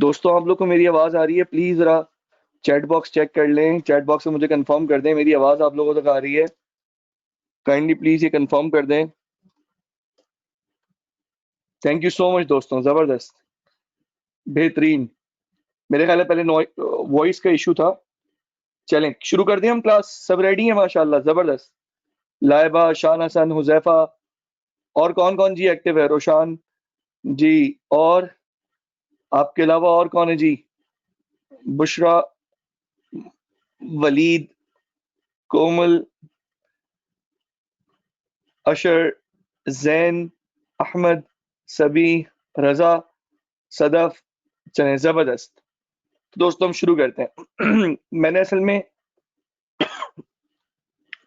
दोस्तों आप लोग को मेरी आवाज आ रही है? प्लीज जरा चैट बॉक्स चेक कर लें, चैट बॉक्स में मुझे कंफर्म कर दें मेरी आवाज आप लोगों तक आ रही है। काइंडली प्लीज ये कंफर्म कर दें। थैंक यू सो मच दोस्तों, जबरदस्त, बेहतरीन। मेरे ख्याल है पहले वॉइस का इशू था। चलें शुरू कर दें हम क्लास, सब रेडी है माशाल्लाह, जबरदस्त। लाइबा, शान हसन, हुजैफा और कौन कौन जी एक्टिव है? रोशान जी, और आपके अलावा और कौन है जी? बुशरा, वलीद, कोमल, अशर, जैन, अहमद, सबी, रजा, सदफ। चलें जबरदस्त। तो दोस्तों हम शुरू करते हैं। मैंने असल में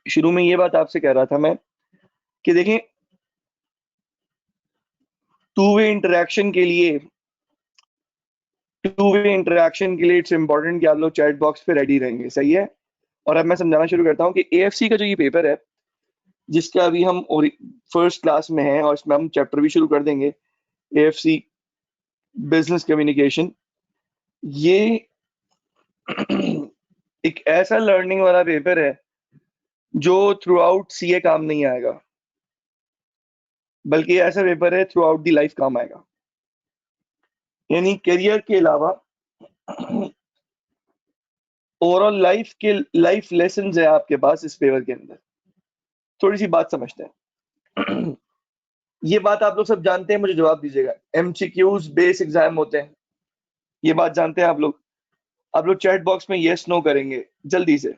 शुरू में ये बात आपसे कह रहा था मैं कि देखें, टू वे इंटरेक्शन के लिए इट्स इंपॉर्टेंट कि आप लोग चैट बॉक्स पे रेडी रहेंगे, सही है। और अब मैं समझाना शुरू करता हूँ कि एएफसी का जो ये पेपर है, जिसका अभी हम फर्स्ट क्लास में हैं और इसमें हम चैप्टर भी शुरू कर देंगे, एएफसी बिजनेस कम्युनिकेशन। ये एक ऐसा लर्निंग वाला पेपर है जो थ्रू आउट सीए काम नहीं आएगा, बल्कि ऐसा पेपर है थ्रू आउट दी लाइफ काम आएगा। यानी करियर के अलावा ओवरऑल लाइफ लेसन है आपके पास इस पेपर के अंदर। थोड़ी सी बात समझते हैं। ये बात आप लोग सब जानते हैं, मुझे जवाब दीजिएगा। एमसीक्यूज बेस एग्जाम होते हैं, ये बात जानते हैं आप लोग? आप लोग चैट बॉक्स में यस नो करेंगे जल्दी से।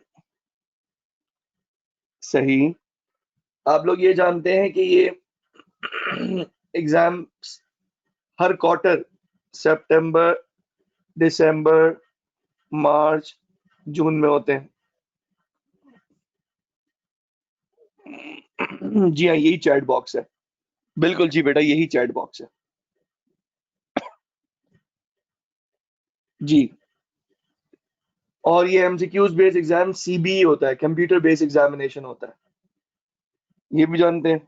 सही। आप लोग ये जानते हैं कि ये एग्जाम हर क्वार्टर, सितंबर, दिसंबर, मार्च, जून में होते हैं। जी हाँ, यही चैट बॉक्स है। बिल्कुल जी बेटा, यही चैट बॉक्स है जी। और ये एमसीक्यूज बेस्ड एग्जाम सीबीई होता है, कंप्यूटर बेस्ड एग्जामिनेशन होता है, ये भी जानते हैं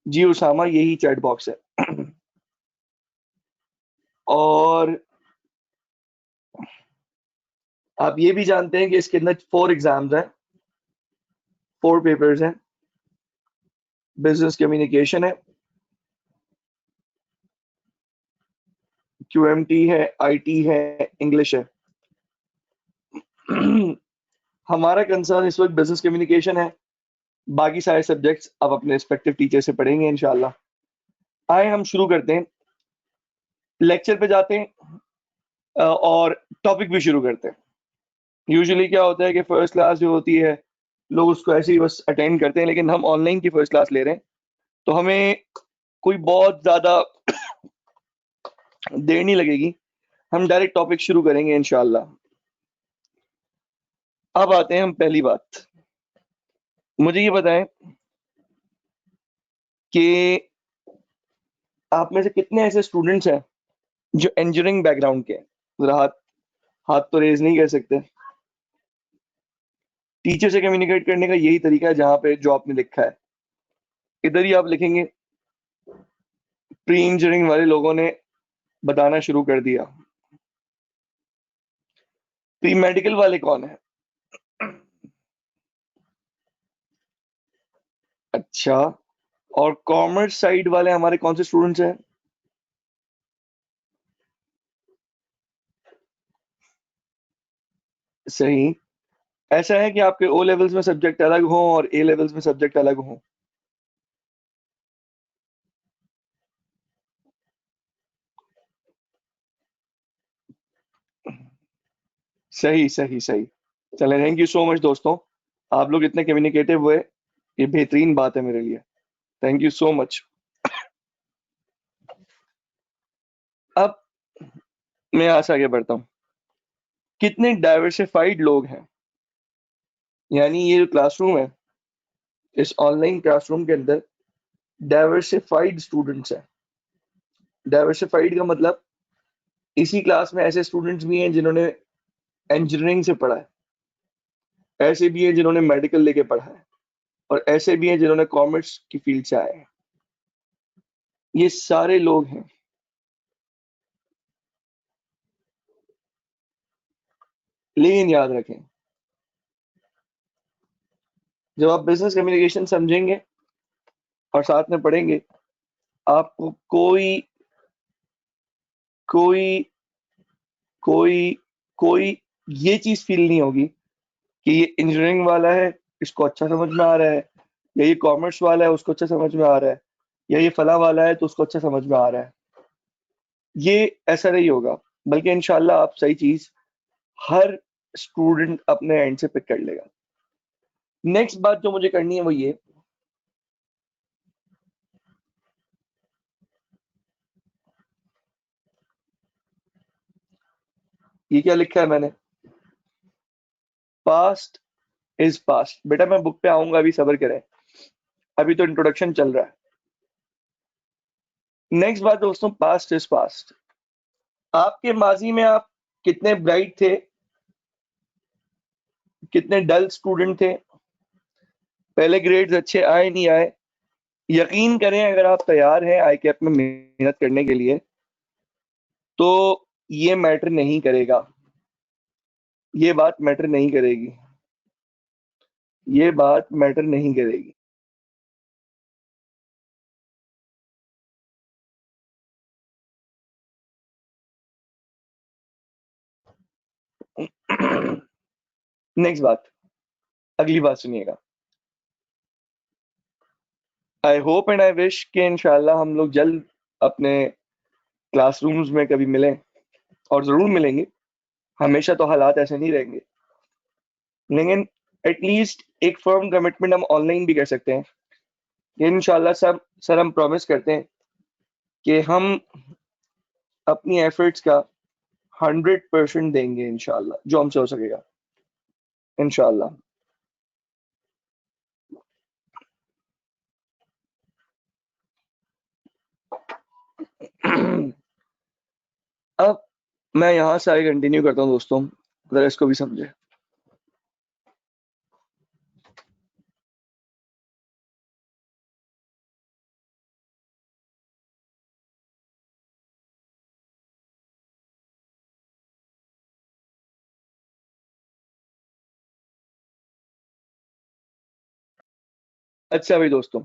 जी उसामा, यही चैट बॉक्स है। और आप ये भी जानते हैं कि इसके अंदर 4 एग्जाम्स हैं, 4 पेपर्स हैं। बिजनेस कम्युनिकेशन है, क्यूएमटी है, आईटी है, इंग्लिश है। हमारा कंसर्न इस वक्त बिजनेस कम्युनिकेशन है, बाकी सारे सब्जेक्ट्स आप अपने रिस्पेक्टिव टीचर से पढ़ेंगे इंशाल्लाह। आए हम शुरू करते हैं, लेक्चर पे जाते हैं और टॉपिक भी शुरू करते हैं। यूजुअली क्या होता है कि फर्स्ट क्लास जो होती है, लोग उसको ऐसे ही बस अटेंड करते हैं, लेकिन हम ऑनलाइन की फर्स्ट क्लास ले रहे हैं, तो हमें कोई बहुत ज्यादा देर नहीं लगेगी, हम डायरेक्ट टॉपिक शुरू करेंगे इंशाल्लाह। अब आते हैं हम पहली बात। मुझे ये बताएं कि आप में से कितने ऐसे स्टूडेंट्स हैं जो इंजीनियरिंग बैकग्राउंड के हैं? जरा हाथ हाथ तो रेज नहीं कर सकते। टीचर से कम्युनिकेट करने का यही तरीका है, जहां पे जो आपने लिखा है इधर ही आप लिखेंगे। प्री इंजीनियरिंग वाले लोगों ने बताना शुरू कर दिया। प्री मेडिकल वाले कौन है? अच्छा। और कॉमर्स साइड वाले हमारे कौन से स्टूडेंट्स हैं? सही। ऐसा है कि आपके ओ लेवल्स में सब्जेक्ट अलग हो और ए लेवल्स में सब्जेक्ट अलग हो? सही सही सही। चले, थैंक यू सो मच दोस्तों, आप लोग इतने कम्युनिकेटिव हुए, ये बेहतरीन बात है मेरे लिए। Thank you so much. अब मैं यहाँ से आगे बढ़ता हूँ। कितने डाइवर्सिफाइड लोग हैं, यानी ये जो क्लासरूम है, इस ऑनलाइन क्लासरूम के अंदर डाइवर्सिफाइड स्टूडेंट्स हैं। डाइवर्सिफाइड का मतलब इसी क्लास में ऐसे स्टूडेंट्स भी हैं जिन्होंने इंजीनियरिंग से पढ़ा है, ऐसे भी हैं जिन्होंने मेडिकल लेके पढ़ा है, और ऐसे भी हैं जिन्होंने कॉमर्स की फील्ड से आए हैं। ये सारे लोग हैं लेकिन याद रखें, जब आप बिजनेस कम्युनिकेशन समझेंगे और साथ में पढ़ेंगे, आपको कोई कोई कोई कोई ये चीज फील नहीं होगी कि ये इंजीनियरिंग वाला है, इसको अच्छा समझ में आ रहा है, या ये कॉमर्स वाला है, उसको अच्छा समझ में आ रहा है, या ये फला वाला है तो उसको अच्छा समझ में आ रहा है। ये ऐसा नहीं होगा, बल्कि इंशाल्लाह आप सही चीज हर स्टूडेंट अपने एंड से पिक कर लेगा। नेक्स्ट बात जो मुझे करनी है वो ये क्या लिखा है मैंने? Past is past. बेटा मैं बुक पे आऊंगा, अभी सब्र करें, अभी तो इंट्रोडक्शन चल रहा है। नेक्स्ट बात दोस्तों, पास्ट इज पास्ट। आपके माजी में आप कितने ब्राइट थे, कितने डल स्टूडेंट थे, पहले ग्रेड्स अच्छे आए नहीं आए, यकीन करें अगर आप तैयार हैं आई कैप में मेहनत करने के लिए, तो ये मैटर नहीं करेगा, ये बात मैटर नहीं करेगी, ये बात मैटर नहीं करेगी। नेक्स्ट बात, अगली बात सुनिएगा। I hope and I wish कि इंशाल्लाह हम लोग जल्द अपने क्लासरूम्स में कभी मिलें, और जरूर मिलेंगे, हमेशा तो हालात ऐसे नहीं रहेंगे, लेकिन एटलीस्ट एक फर्म कमिटमेंट हम ऑनलाइन भी कर सकते हैं कि इंशाल्लाह सर सर हम प्रॉमिस करते हैं कि हम अपनी एफर्ट्स का 100% देंगे इंशाल्लाह, जो हमसे हो सकेगा इंशाल्लाह। अब मैं यहाँ से आगे कंटिन्यू करता हूँ दोस्तों, जरा इसको भी समझे। अच्छा भाई दोस्तों,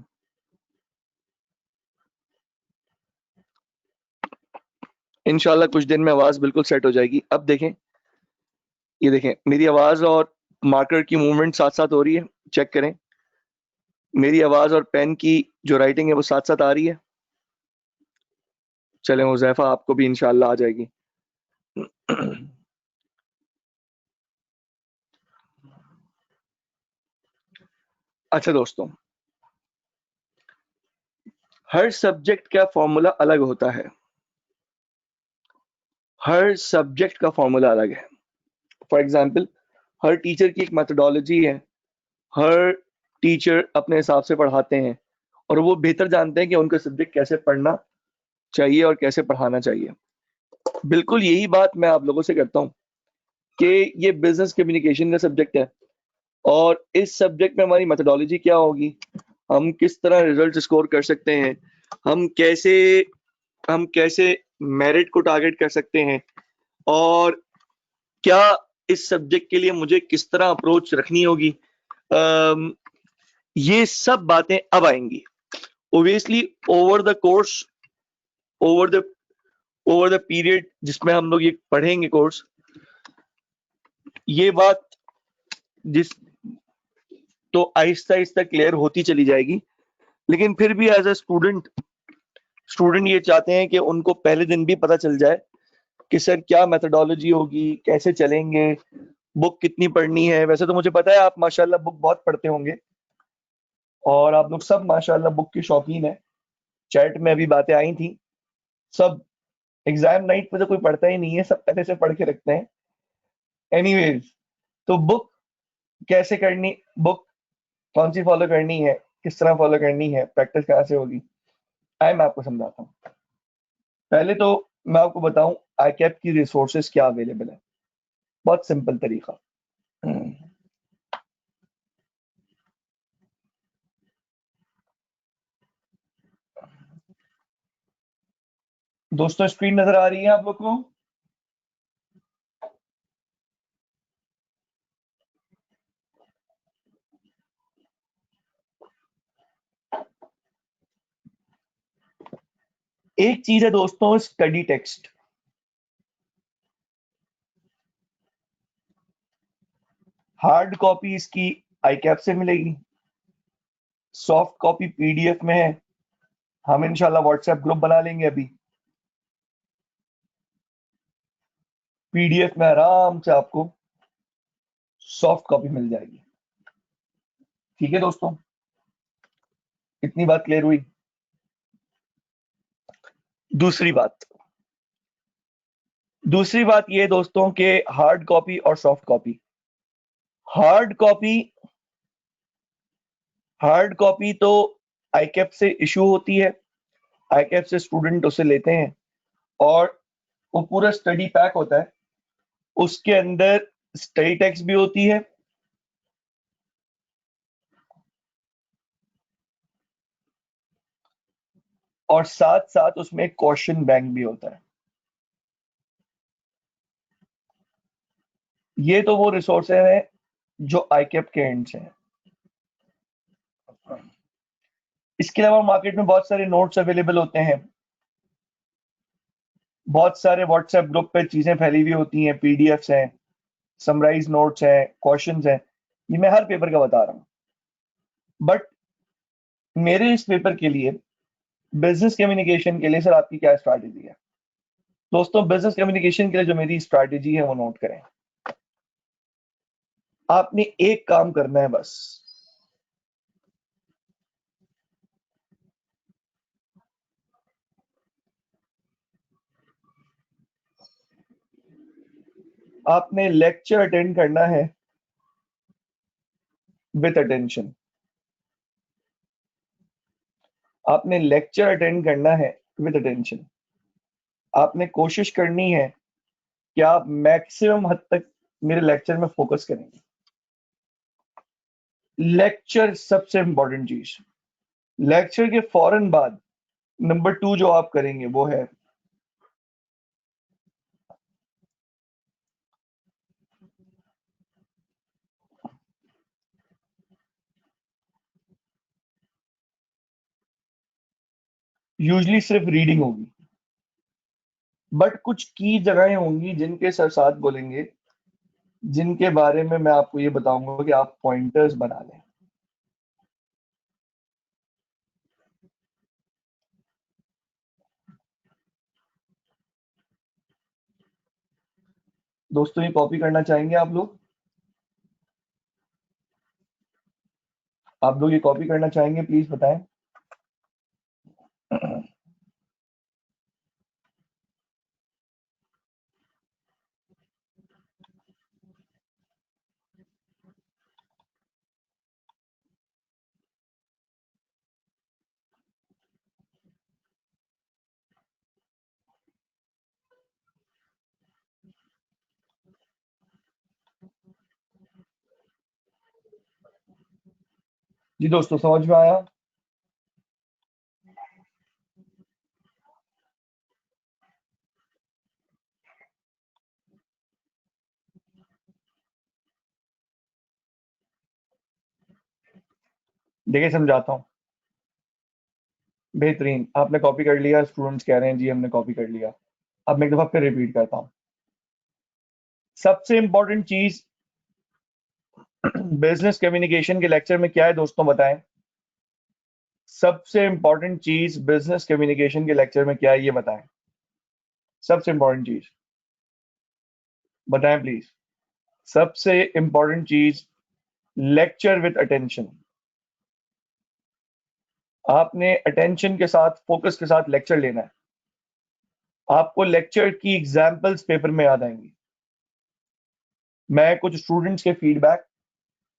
इंशाल्लाह कुछ दिन में आवाज बिल्कुल सेट हो जाएगी। अब देखें, ये देखें मेरी आवाज और मार्कर की मूवमेंट साथ साथ हो रही है, चेक करें। मेरी आवाज और पेन की जो राइटिंग है वो साथ साथ आ रही है। चलें हुजैफा, आपको भी इंशाल्लाह आ जाएगी। अच्छा दोस्तों, हर सब्जेक्ट का फॉर्मूला अलग होता है, हर सब्जेक्ट का फॉर्मूला अलग है। फॉर एग्जाम्पल, हर टीचर की एक मेथोडोलॉजी है, हर टीचर अपने हिसाब से पढ़ाते हैं, और वो बेहतर जानते हैं कि उनका सब्जेक्ट कैसे पढ़ना चाहिए और कैसे पढ़ाना चाहिए। बिल्कुल यही बात मैं आप लोगों से करता हूँ कि ये बिजनेस कम्युनिकेशन का सब्जेक्ट है, और इस सब्जेक्ट में हमारी मेथोडोलॉजी क्या होगी, हम किस तरह रिजल्ट स्कोर कर सकते हैं, हम कैसे हम कैसे मेरिट को टारगेट कर सकते हैं, और क्या इस सब्जेक्ट के लिए मुझे किस तरह अप्रोच रखनी होगी, ये सब बातें अब आएंगी। Obviously over the course, over the over the period जिसमें हम लोग ये पढ़ेंगे कोर्स, ये बात जिस तो आहिस्ता आहिस्ता क्लियर होती चली जाएगी। लेकिन फिर भी एज अ स्टूडेंट ये चाहते हैं कि उनको पहले दिन भी पता चल जाए कि सर क्या मेथोडोलॉजी होगी, कैसे चलेंगे, बुक कितनी पढ़नी है। वैसे तो मुझे पता है आप माशाल्लाह बुक बहुत पढ़ते होंगे, और आप लोग सब माशाल्लाह बुक के शौकीन है। चैट में अभी बातें आई थी, सब एग्जाम नाइट पे तो कोई पढ़ता ही नहीं है, सब पहले से पढ़ के रखते हैं। एनीवेज, तो बुक कैसे करनी, बुक कौन सी फॉलो करनी है, किस तरह फॉलो करनी है, प्रैक्टिस कहाँ से होगी, आए मैं आपको समझाता हूँ। पहले तो मैं आपको बताऊं आई कैप की रिसोर्सेज क्या अवेलेबल है। बहुत सिंपल तरीका। दोस्तों स्क्रीन नजर आ रही है आप लोग को? एक चीज है दोस्तों स्टडी टेक्स्ट। हार्ड कॉपी इसकी आईकैप से मिलेगी, सॉफ्ट कॉपी पीडीएफ में है। हम इंशाल्लाह व्हाट्सएप ग्रुप बना लेंगे अभी, पीडीएफ में आराम से आपको सॉफ्ट कॉपी मिल जाएगी। ठीक है दोस्तों, इतनी बात क्लियर हुई। दूसरी बात ये दोस्तों के हार्ड कॉपी और soft copy. Hard copy hard copy तो आईकैप से इशू होती है, आईकैप से स्टूडेंट उसे लेते हैं और वो पूरा स्टडी पैक होता है। उसके अंदर स्टडी टेक्स्ट भी होती है और साथ साथ उसमें क्वेश्चन बैंक भी होता है। ये तो वो रिसोर्सेज हैं जो आईकैप के एंड से हैं। इसके अलावा मार्केट में बहुत सारे नोट्स अवेलेबल होते हैं, बहुत सारे व्हाट्सएप ग्रुप पे चीजें फैली हुई होती हैं, पीडीएफ्स हैं, समराइज नोट्स हैं, क्वेश्चंस हैं। ये मैं हर पेपर का बता रहा हूँ, बट मेरे इस पेपर के लिए, बिजनेस कम्युनिकेशन के लिए सर आपकी क्या स्ट्रैटेजी है? दोस्तों बिजनेस कम्युनिकेशन के लिए जो मेरी स्ट्रैटेजी है वो नोट करें। आपने एक काम करना है बस, आपने लेक्चर अटेंड करना है विद अटेंशन। आपने लेक्चर अटेंड करना है विद अटेंशन। आपने कोशिश करनी है कि आप मैक्सिमम हद तक मेरे लेक्चर में फोकस करेंगे। लेक्चर सबसे इंपॉर्टेंट चीज। लेक्चर के फौरन बाद नंबर 2 जो आप करेंगे वो है, यूजली सिर्फ रीडिंग होगी, बट कुछ की जगहें होंगी जिनके सर साथ बोलेंगे, जिनके बारे में मैं आपको ये बताऊंगा कि आप पॉइंटर्स बना लें। दोस्तों ये कॉपी करना चाहेंगे आप लोग? आप लोग ये कॉपी करना चाहेंगे, प्लीज बताएं। जी दोस्तों समझ में आया? देखिए समझाता हूँ। बेहतरीन, आपने कॉपी कर लिया, स्टूडेंट्स कह रहे हैं जी हमने कॉपी कर लिया। अब मैं एक दफा फिर रिपीट करता हूँ। सबसे इंपॉर्टेंट चीज बिजनेस कम्युनिकेशन के लेक्चर में क्या है दोस्तों बताएं? सबसे इंपॉर्टेंट चीज बिजनेस कम्युनिकेशन के लेक्चर में क्या है ये बताएं। सबसे इंपॉर्टेंट चीज बताएं प्लीज। सबसे इंपॉर्टेंट चीज, लेक्चर विद अटेंशन। आपने अटेंशन के साथ, फोकस के साथ लेक्चर लेना है। आपको लेक्चर की एग्जांपल्स पेपर में याद आएंगी। मैं कुछ स्टूडेंट्स के फीडबैक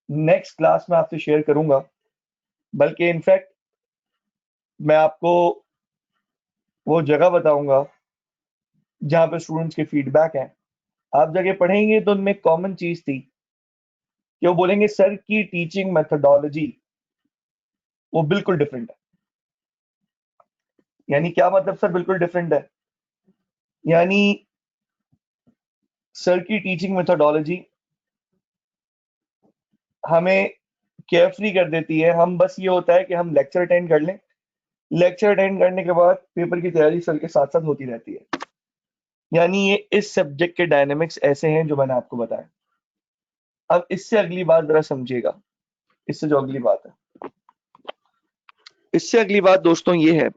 नेक्स्ट क्लास में आपसे शेयर करूंगा, बल्कि इनफैक्ट मैं आपको वो जगह बताऊंगा जहां पे स्टूडेंट्स के फीडबैक हैं। आप जगह पढ़ेंगे तो उनमें कॉमन चीज थी कि वो बोलेंगे सर की टीचिंग मेथोडोलॉजी वो बिल्कुल डिफरेंट है। यानी क्या मतलब सर बिल्कुल डिफरेंट है? यानी सर की टीचिंग मेथोडोलॉजी हमें केयरफ्री कर देती है। हम बस ये होता है कि हम लेक्चर अटेंड कर लें, लेक्चर अटेंड करने के बाद पेपर की तैयारी सर के साथ साथ होती रहती है। यानी ये इस सब्जेक्ट के डायनेमिक्स ऐसे हैं जो मैंने आपको बताया। अब इससे अगली बात जरा समझिएगा। इससे जो अगली बात है, इससे अगली बात दोस्तों ये है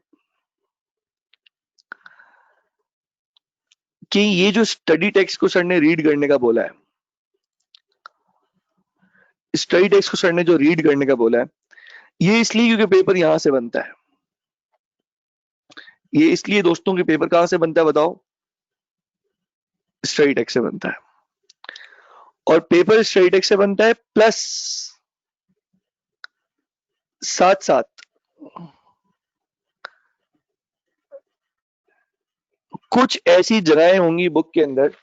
कि ये जो स्टडी टेक्स्ट को सर ने रीड करने का बोला है, स्टडी टेक्स्ट को सर ने जो रीड करने का बोला है, ये इसलिए क्योंकि पेपर यहां से बनता है। ये इसलिए दोस्तों कि पेपर कहां से बनता है बताओ? स्टडी टेक्स्ट से बनता है। और पेपर स्टडी टेक्स्ट से बनता है, प्लस साथ साथ कुछ ऐसी जगहें होंगी बुक के अंदर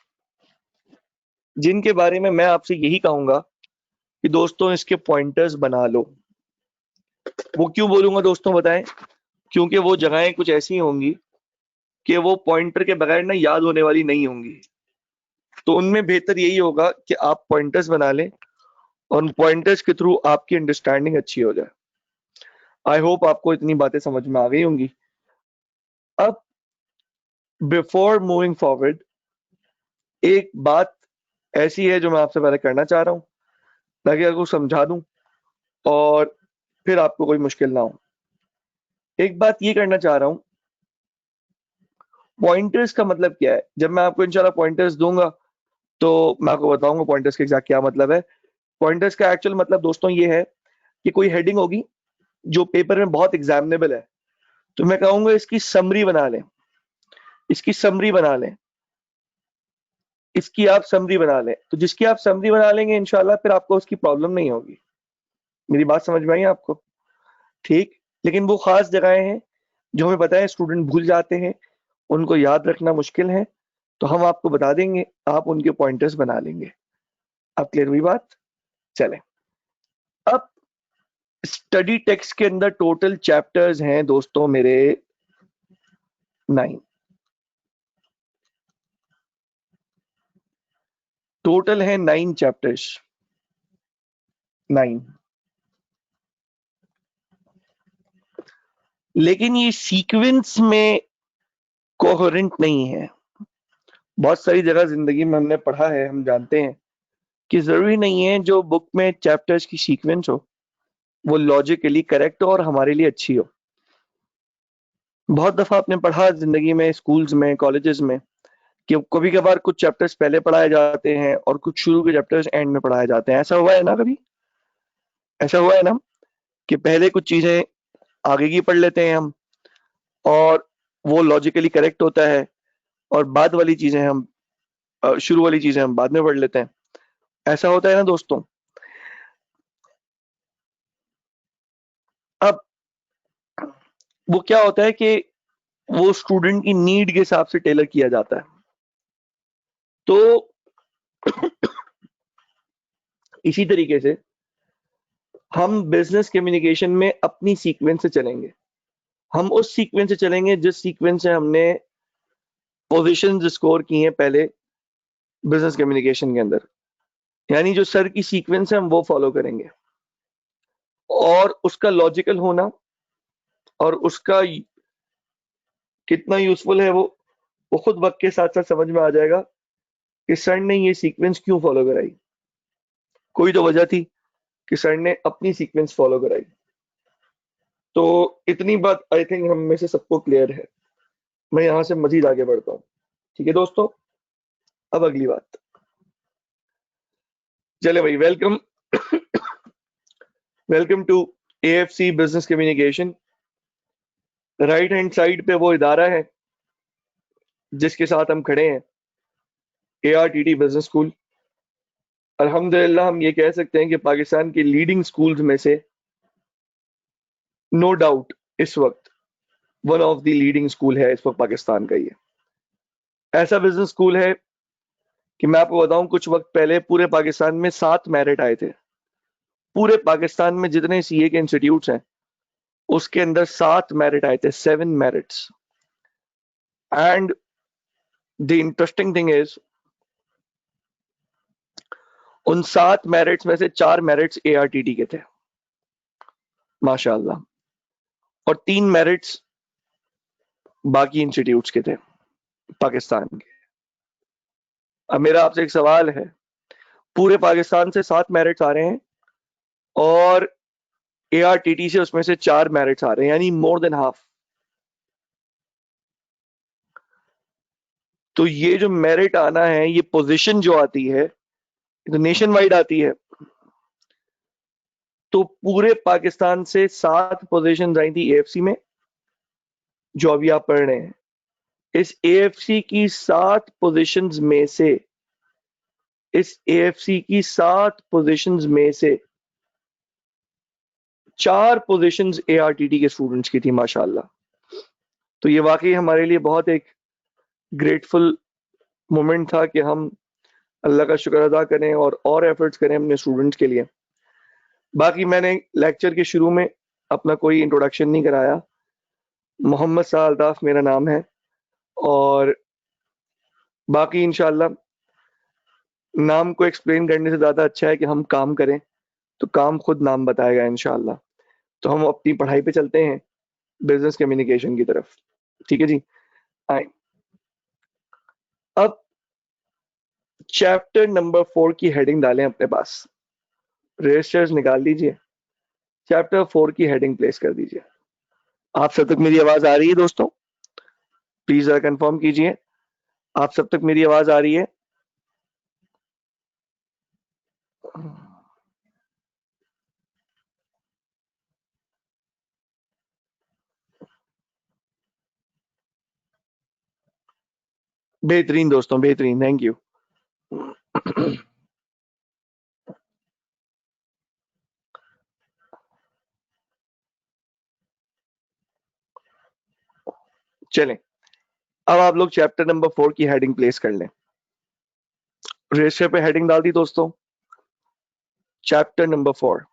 जिनके बारे में मैं आपसे यही कहूंगा कि दोस्तों इसके पॉइंटर्स बना लो। वो क्यों बोलूंगा दोस्तों बताएं? क्योंकि वो जगहें कुछ ऐसी होंगी कि वो पॉइंटर के बगैर ना याद होने वाली नहीं होंगी। तो उनमें बेहतर यही होगा कि आप पॉइंटर्स बना लें और उन पॉइंटर्स के थ्रू आपकी अंडरस्टैंडिंग अच्छी हो जाए। आई होप आपको इतनी बातें समझ में आ गई होंगी। अब बिफोर मूविंग फॉरवर्ड, एक बात ऐसी है जो मैं आपसे पहले करना चाह रहा हूं ताकि आपको समझा दूं और फिर आपको कोई मुश्किल ना हो। एक बात ये करना चाह रहा हूं, पॉइंटर्स का मतलब क्या है? जब मैं आपको इंशाल्लाह पॉइंटर्स दूंगा तो मैं आपको बताऊंगा पॉइंटर्स का एग्जैक्ट क्या मतलब है। पॉइंटर्स का एक्चुअल मतलब दोस्तों ये है कि कोई हेडिंग होगी जो पेपर में बहुत एग्जामिनेबल है, तो मैं कहूंगा इसकी समरी बना लें, इसकी समरी बना लें, इसकी आप समरी बना लें। तो जिसकी आप समरी बना लेंगे इंशाल्लाह फिर आपको उसकी प्रॉब्लम नहीं होगी। मेरी बात समझ में आई आपको? ठीक। लेकिन वो खास जगहें हैं जो हमें पता है स्टूडेंट भूल जाते हैं, उनको याद रखना मुश्किल है, तो हम आपको बता देंगे, आप उनके पॉइंटर्स बना लेंगे। अब क्लियर हुई बात? चलें। अब स्टडी टेक्स्ट के अंदर टोटल चैप्टर्स हैं दोस्तों मेरे 9। टोटल है 9 चैप्टर्स, 9। लेकिन ये सीक्वेंस में कोहेरेंट नहीं है। बहुत सारी जगह जिंदगी में हमने पढ़ा है, हम जानते हैं कि जरूरी नहीं है जो बुक में चैप्टर्स की सीक्वेंस हो वो लॉजिकली करेक्ट हो और हमारे लिए अच्छी हो। बहुत दफा आपने पढ़ा जिंदगी में, स्कूल्स में, कॉलेजेस में, कि कभी कभार कुछ चैप्टर्स पहले पढ़ाए जाते हैं और कुछ शुरू के चैप्टर्स एंड में पढ़ाए जाते हैं। ऐसा हुआ है ना कभी? ऐसा हुआ है ना कि पहले कुछ चीजें आगे की पढ़ लेते हैं हम और वो लॉजिकली करेक्ट होता है, और बाद वाली चीजें हम शुरू वाली चीजें हम बाद में पढ़ लेते हैं। ऐसा होता है ना दोस्तों? अब वो क्या होता है कि वो स्टूडेंट की नीड के हिसाब से टेलर किया जाता है। तो इसी तरीके से हम बिजनेस कम्युनिकेशन में अपनी सीक्वेंस से चलेंगे। हम उस सीक्वेंस से चलेंगे जिस सीक्वेंस से हमने पोजीशंस स्कोर की हैं पहले बिजनेस कम्युनिकेशन के अंदर। यानी जो सर की सीक्वेंस है हम वो फॉलो करेंगे, और उसका लॉजिकल होना और उसका कितना यूजफुल है वो खुद वक्त के साथ साथ समझ में आ जाएगा कि सर ने ये सीक्वेंस क्यों फॉलो कराई। कोई तो वजह थी कि सर ने अपनी सीक्वेंस फॉलो कराई। तो इतनी बात आई थिंक हम में से सबको क्लियर है। मैं यहां से मजीद आगे बढ़ता हूँ। ठीक है दोस्तों, अब अगली बात। चले भाई, welcome welcome to AFC business communication. Right hand side पे वो इदारा है जिसके साथ हम खड़े हैं, एआरटीटी बिजनेस स्कूल। अल्हम्दुलिल्लाह हम ये कह सकते हैं कि पाकिस्तान के लीडिंग स्कूल्स में से नो डाउट इस वक्त one of the leading school है इस वक्त पाकिस्तान का। ये ऐसा बिजनेस स्कूल है कि मैं आपको बताऊं, कुछ वक्त पहले पूरे पाकिस्तान में 7 मेरिट आए थे। पूरे पाकिस्तान में जितने सीए के इंस्टीट्यूट्स हैं उसके अंदर 7 मेरिट आए थे, 7 merits. And the interesting thing is, उन 7 मेरिट्स में से 4 मेरिट्स एआरटीटी के थे, माशाल्लाह। और 3 मेरिट्स बाकी इंस्टीट्यूट्स के थे पाकिस्तान के। अब मेरा आपसे एक सवाल है, पूरे पाकिस्तान से 7 मेरिट्स आ रहे हैं और एआरटीटी से उसमें से 4 मेरिट्स आ रहे हैं, यानी मोर देन हाफ। तो ये जो मेरिट आना है, ये पोजीशन जो आती है, तो नेशन वाइड आती है। तो पूरे पाकिस्तान से 7 पोजीशन आई थी एएफसी में, जो अभी आप पढ़ रहे हैं। इस एएफसी की 7 पोजीशंस में से, इस एएफसी की 7 पोजीशंस में से 4 पोजीशंस एआरटीटी के स्टूडेंट्स की थी माशाल्लाह। तो ये वाकई हमारे लिए बहुत एक ग्रेटफुल मोमेंट था कि हम अल्लाह का शुक्र अदा करें और एफर्ट्स करें अपने स्टूडेंट्स के लिए। बाकी मैंने लेक्चर के शुरू में अपना कोई इंट्रोडक्शन नहीं कराया। मोहम्मद साह अल्ताफ मेरा नाम है, और बाकी इंशाल्लाह नाम को एक्सप्लेन करने से ज़्यादा अच्छा है कि हम काम करें, तो काम खुद नाम बताएगा इंशाल्लाह। तो हम अपनी पढ़ाई पे चलते हैं, बिजनेस कम्युनिकेशन की तरफ। ठीक है जी, आए। अब चैप्टर नंबर 4 की हेडिंग डालें अपने पास, रजिस्टर्स निकाल लीजिए, चैप्टर 4 की हेडिंग प्लेस कर दीजिए। आप सब तक मेरी आवाज आ रही है दोस्तों? प्लीज जरा कंफर्म कीजिए, आप सब तक मेरी आवाज आ रही है? बेहतरीन दोस्तों, बेहतरीन, थैंक यू। चलें, अब आप लोग चैप्टर नंबर 4 की हेडिंग प्लेस कर लें। रजिस्टर पे हेडिंग डाल दी दोस्तों, chapter number 4।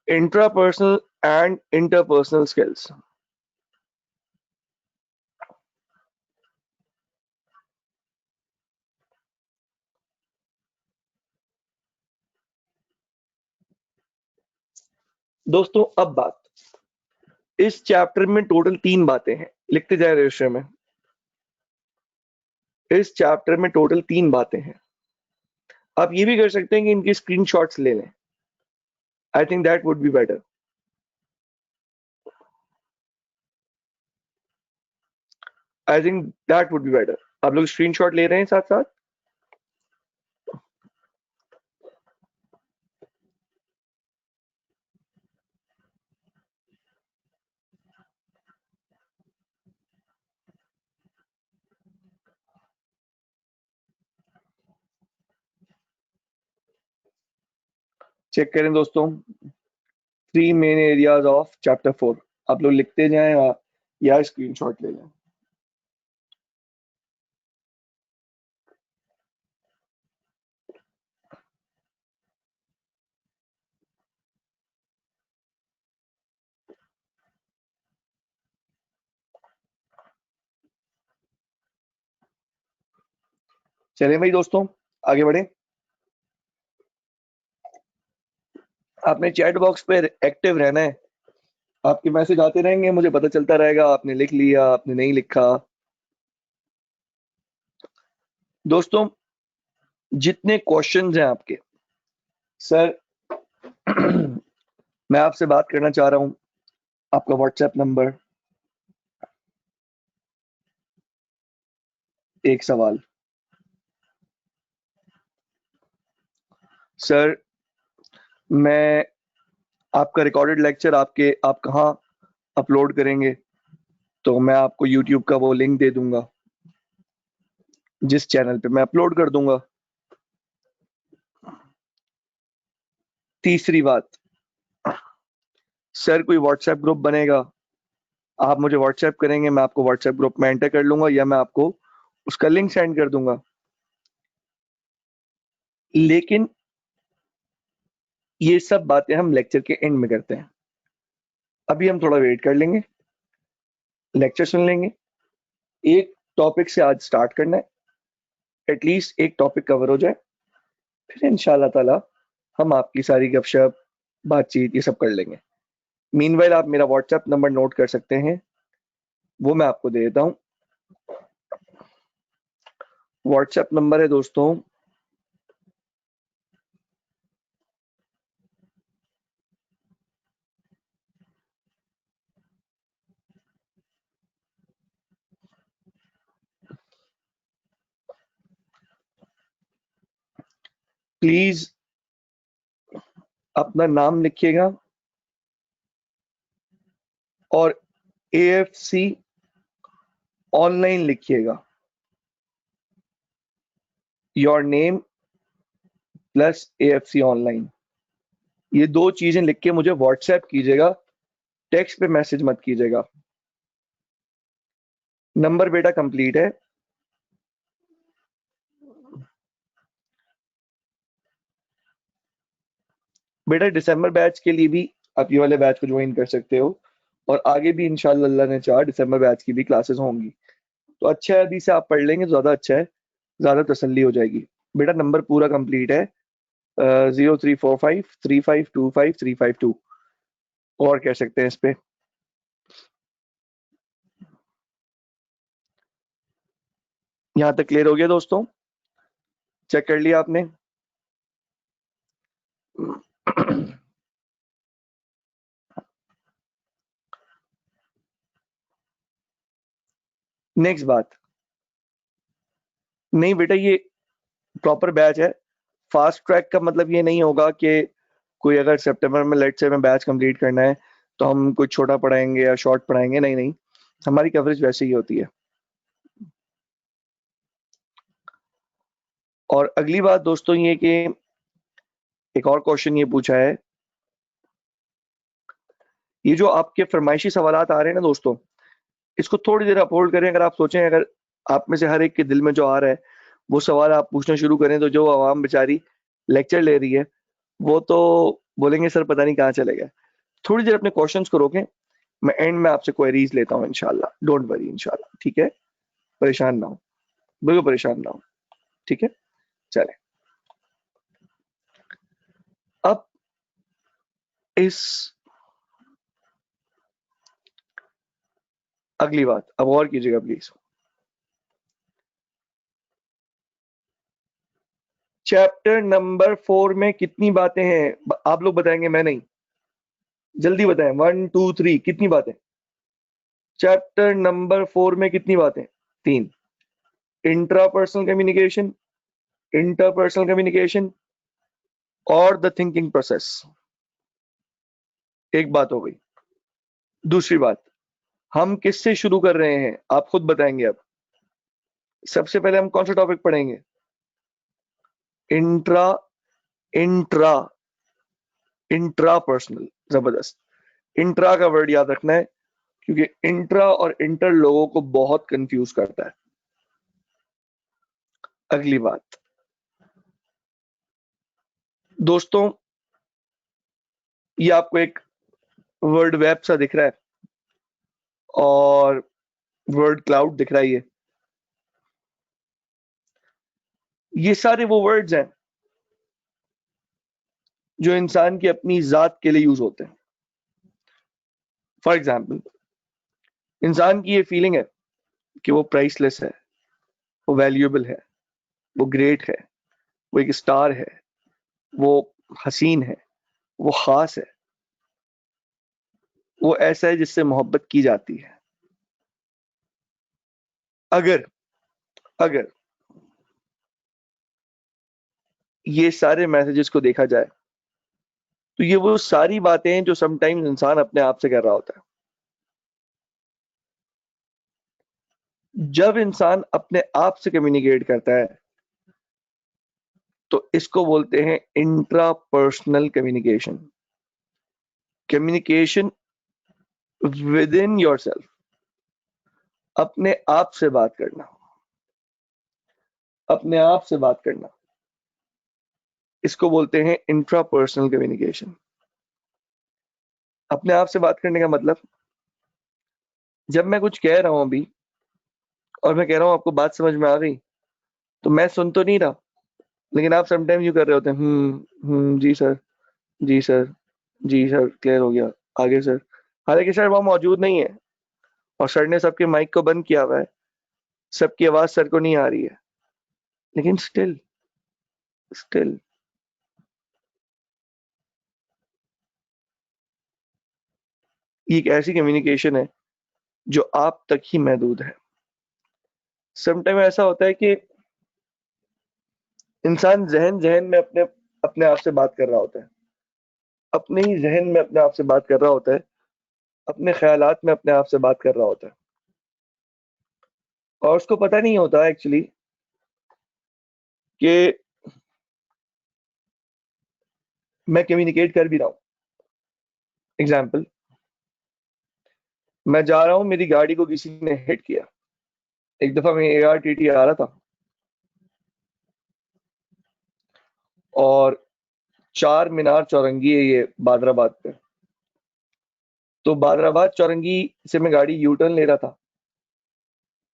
Intrapersonal and interpersonal skills. दोस्तों अब बात, इस चैप्टर में टोटल 3 बातें हैं, लिखते जाए रजिस्टर में। इस चैप्टर में टोटल 3 बातें हैं। आप ये भी कर सकते हैं कि इनकी स्क्रीनशॉट्स ले लें, I think that would be better. I think that would be better. आप लोग स्क्रीनशॉट ले रहे हैं साथ साथ? चेक करें दोस्तों, 3 मेन एरियाज ऑफ चैप्टर 4। आप लोग लिखते जाएं या स्क्रीनशॉट ले लें। चलें भाई दोस्तों, आगे बढ़े। आपने चैट बॉक्स पे एक्टिव रहना है, आपके मैसेज आते रहेंगे, मुझे पता चलता रहेगा आपने लिख लिया, आपने नहीं लिखा। दोस्तों जितने क्वेश्चंस हैं आपके, सर मैं आपसे बात करना चाह रहा हूं, आपका व्हाट्सएप नंबर, एक सवाल। सर मैं आपका रिकॉर्डेड लेक्चर आप कहाँ अपलोड करेंगे? तो मैं आपको यूट्यूब का वो लिंक दे दूंगा जिस चैनल पे मैं अपलोड कर दूंगा। तीसरी बात, सर कोई व्हाट्सएप ग्रुप बनेगा, आप मुझे व्हाट्सएप करेंगे, मैं आपको व्हाट्सएप ग्रुप में एंटर कर लूंगा, या मैं आपको उसका लिंक सेंड कर दूंगा। लेकिन ये सब बातें हम लेक्चर के एंड में करते हैं। अभी हम थोड़ा वेट कर लेंगे, लेक्चर सुन लेंगे, एक टॉपिक से आज स्टार्ट करना है, एटलीस्ट एक टॉपिक कवर हो जाए, फिर इंशाल्लाह ताला हम आपकी सारी गपशप, बातचीत ये सब कर लेंगे। मीनवाइल आप मेरा व्हाट्सएप नंबर नोट कर सकते हैं, वो मैं आपको दे देता हूँ। व्हाट्सएप नंबर है दोस्तों, प्लीज अपना नाम लिखिएगा और एएफसी ऑनलाइन लिखिएगा। Your name plus AFC online, ये दो चीजें लिख के मुझे व्हाट्सएप कीजिएगा, टेक्स्ट पे मैसेज मत कीजिएगा। नंबर बेटा कंप्लीट है। बेटा दिसंबर बैच के लिए भी आप ये वाले बैच को ज्वाइन कर सकते हो, और आगे भी इंशाल्लाह अल्लाह ने चाहा दिसंबर बैच की भी क्लासेस होंगी। तो अच्छा है, अभी से आप पढ़ लेंगे तो ज्यादा अच्छा है, ज्यादा तसल्ली हो जाएगी। बेटा नंबर पूरा कंप्लीट है, 0345 3525 352। और कह सकते हैं इस पे। यहाँ तक क्लियर हो गया दोस्तों? चेक कर लिया आपने? नेक्स्ट बात, नहीं बेटा ये प्रॉपर बैच है। फास्ट ट्रैक का मतलब ये नहीं होगा कि कोई अगर सितंबर में लेट से में बैच कंप्लीट करना है तो हम कुछ छोटा पढ़ाएंगे या शॉर्ट पढ़ाएंगे, नहीं नहीं, हमारी कवरेज वैसे ही होती है। और अगली बात दोस्तों ये कि एक और क्वेश्चन ये पूछा है, ये जो आपके फरमाइशी सवालात आ रहे हैं ना दोस्तों, इसको थोड़ी देर आप होल्ड करें। अगर आप सोचें, अगर आप में से हर एक के दिल में जो आ रहा है वो सवाल आप पूछना शुरू करें, तो जो आवाम बेचारी लेक्चर ले रही है वो तो बोलेंगे सर पता नहीं कहाँ चले गए। थोड़ी देर अपने क्वेश्चंस को रोकें, मैं एंड में आपसे क्वेरीज लेता हूँ इंशाल्लाह, डोंट वरी इंशाल्लाह, ठीक है? परेशान ना हो, बिल्कुल परेशान ना हो, ठीक है? चले, अब इस अगली बात अब और कीजिएगा प्लीज। चैप्टर नंबर 4 में कितनी बातें हैं? आप लोग बताएंगे, मैं नहीं। जल्दी बताएं, 1 2 3 कितनी बातें? चैप्टर नंबर 4 में कितनी बातें? 3। इंट्रापर्सनल कम्युनिकेशन, इंटरपर्सनल कम्युनिकेशन और द थिंकिंग प्रोसेस, एक बात हो गई। दूसरी बात, हम किससे शुरू कर रहे हैं आप खुद बताएंगे। अब सबसे पहले हम कौन सा टॉपिक पढ़ेंगे? Intra intra intrapersonal. जबरदस्त, इंट्रा का वर्ड याद रखना है, क्योंकि इंट्रा और इंटर लोगों को बहुत कंफ्यूज करता है। अगली बात दोस्तों, ये आपको एक वर्ड वेब सा दिख रहा है और वर्ड क्लाउड दिख रहा है। ये सारे वो वर्ड्स हैं जो इंसान की अपनी जात के लिए यूज होते हैं। फॉर एग्जाम्पल, इंसान की ये फीलिंग है कि वो प्राइसलेस है, वो वैल्यूएबल है, वो ग्रेट है, वो एक स्टार है, वो हसीन है, वो खास है, वो ऐसा है जिससे मोहब्बत की जाती है। अगर अगर ये सारे मैसेजेस को देखा जाए तो ये वो सारी बातें हैं जो समटाइम्स इंसान अपने आप से कर रहा होता है। जब इंसान अपने आप से कम्युनिकेट करता है तो इसको बोलते हैं intrapersonal communication. Communication with in your self, अपने आप से बात करना, अपने आप से बात करना, इसको बोलते हैं इंट्रापर्सनल कम्युनिकेशन। अपने आप से बात करने का मतलब, जब मैं कुछ कह रहा हूं अभी और मैं कह रहा हूं आपको बात समझ में आ गई, तो मैं सुन तो नहीं रहा, लेकिन आप समटाइम यूँ कर रहे होते हैं, जी सर, जी सर, जी सर, क्लियर हो गया, आगे सर। हालाँकि सर वहाँ मौजूद नहीं है और सर ने सबके माइक को बंद किया हुआ है, सबकी आवाज़ सर को नहीं आ रही है, लेकिन स्टिल स्टिल ये एक ऐसी कम्युनिकेशन है जो आप तक ही महदूद है। समटाइम ऐसा होता है कि इंसान ज़हन-ज़हन में अपने अपने आप से बात कर रहा होता है। अपने ही ज़हन में अपने आप से बात कर रहा होता है, अपने ख़यालात में अपने आप से बात कर रहा होता है और उसको पता नहीं होता एक्चुअली कि मैं कम्युनिकेट कर भी रहा हूँ। एग्ज़ाम्पल, मैं जा रहा हूँ, मेरी गाड़ी को किसी ने हिट किया। एक दफ़ा मैं एआरटीटी आ रहा था और चार मीनार चौरंगी है ये बादराबाद पे। तो बादराबाद चौरंगी से मैं गाड़ी यू टर्न ले रहा था,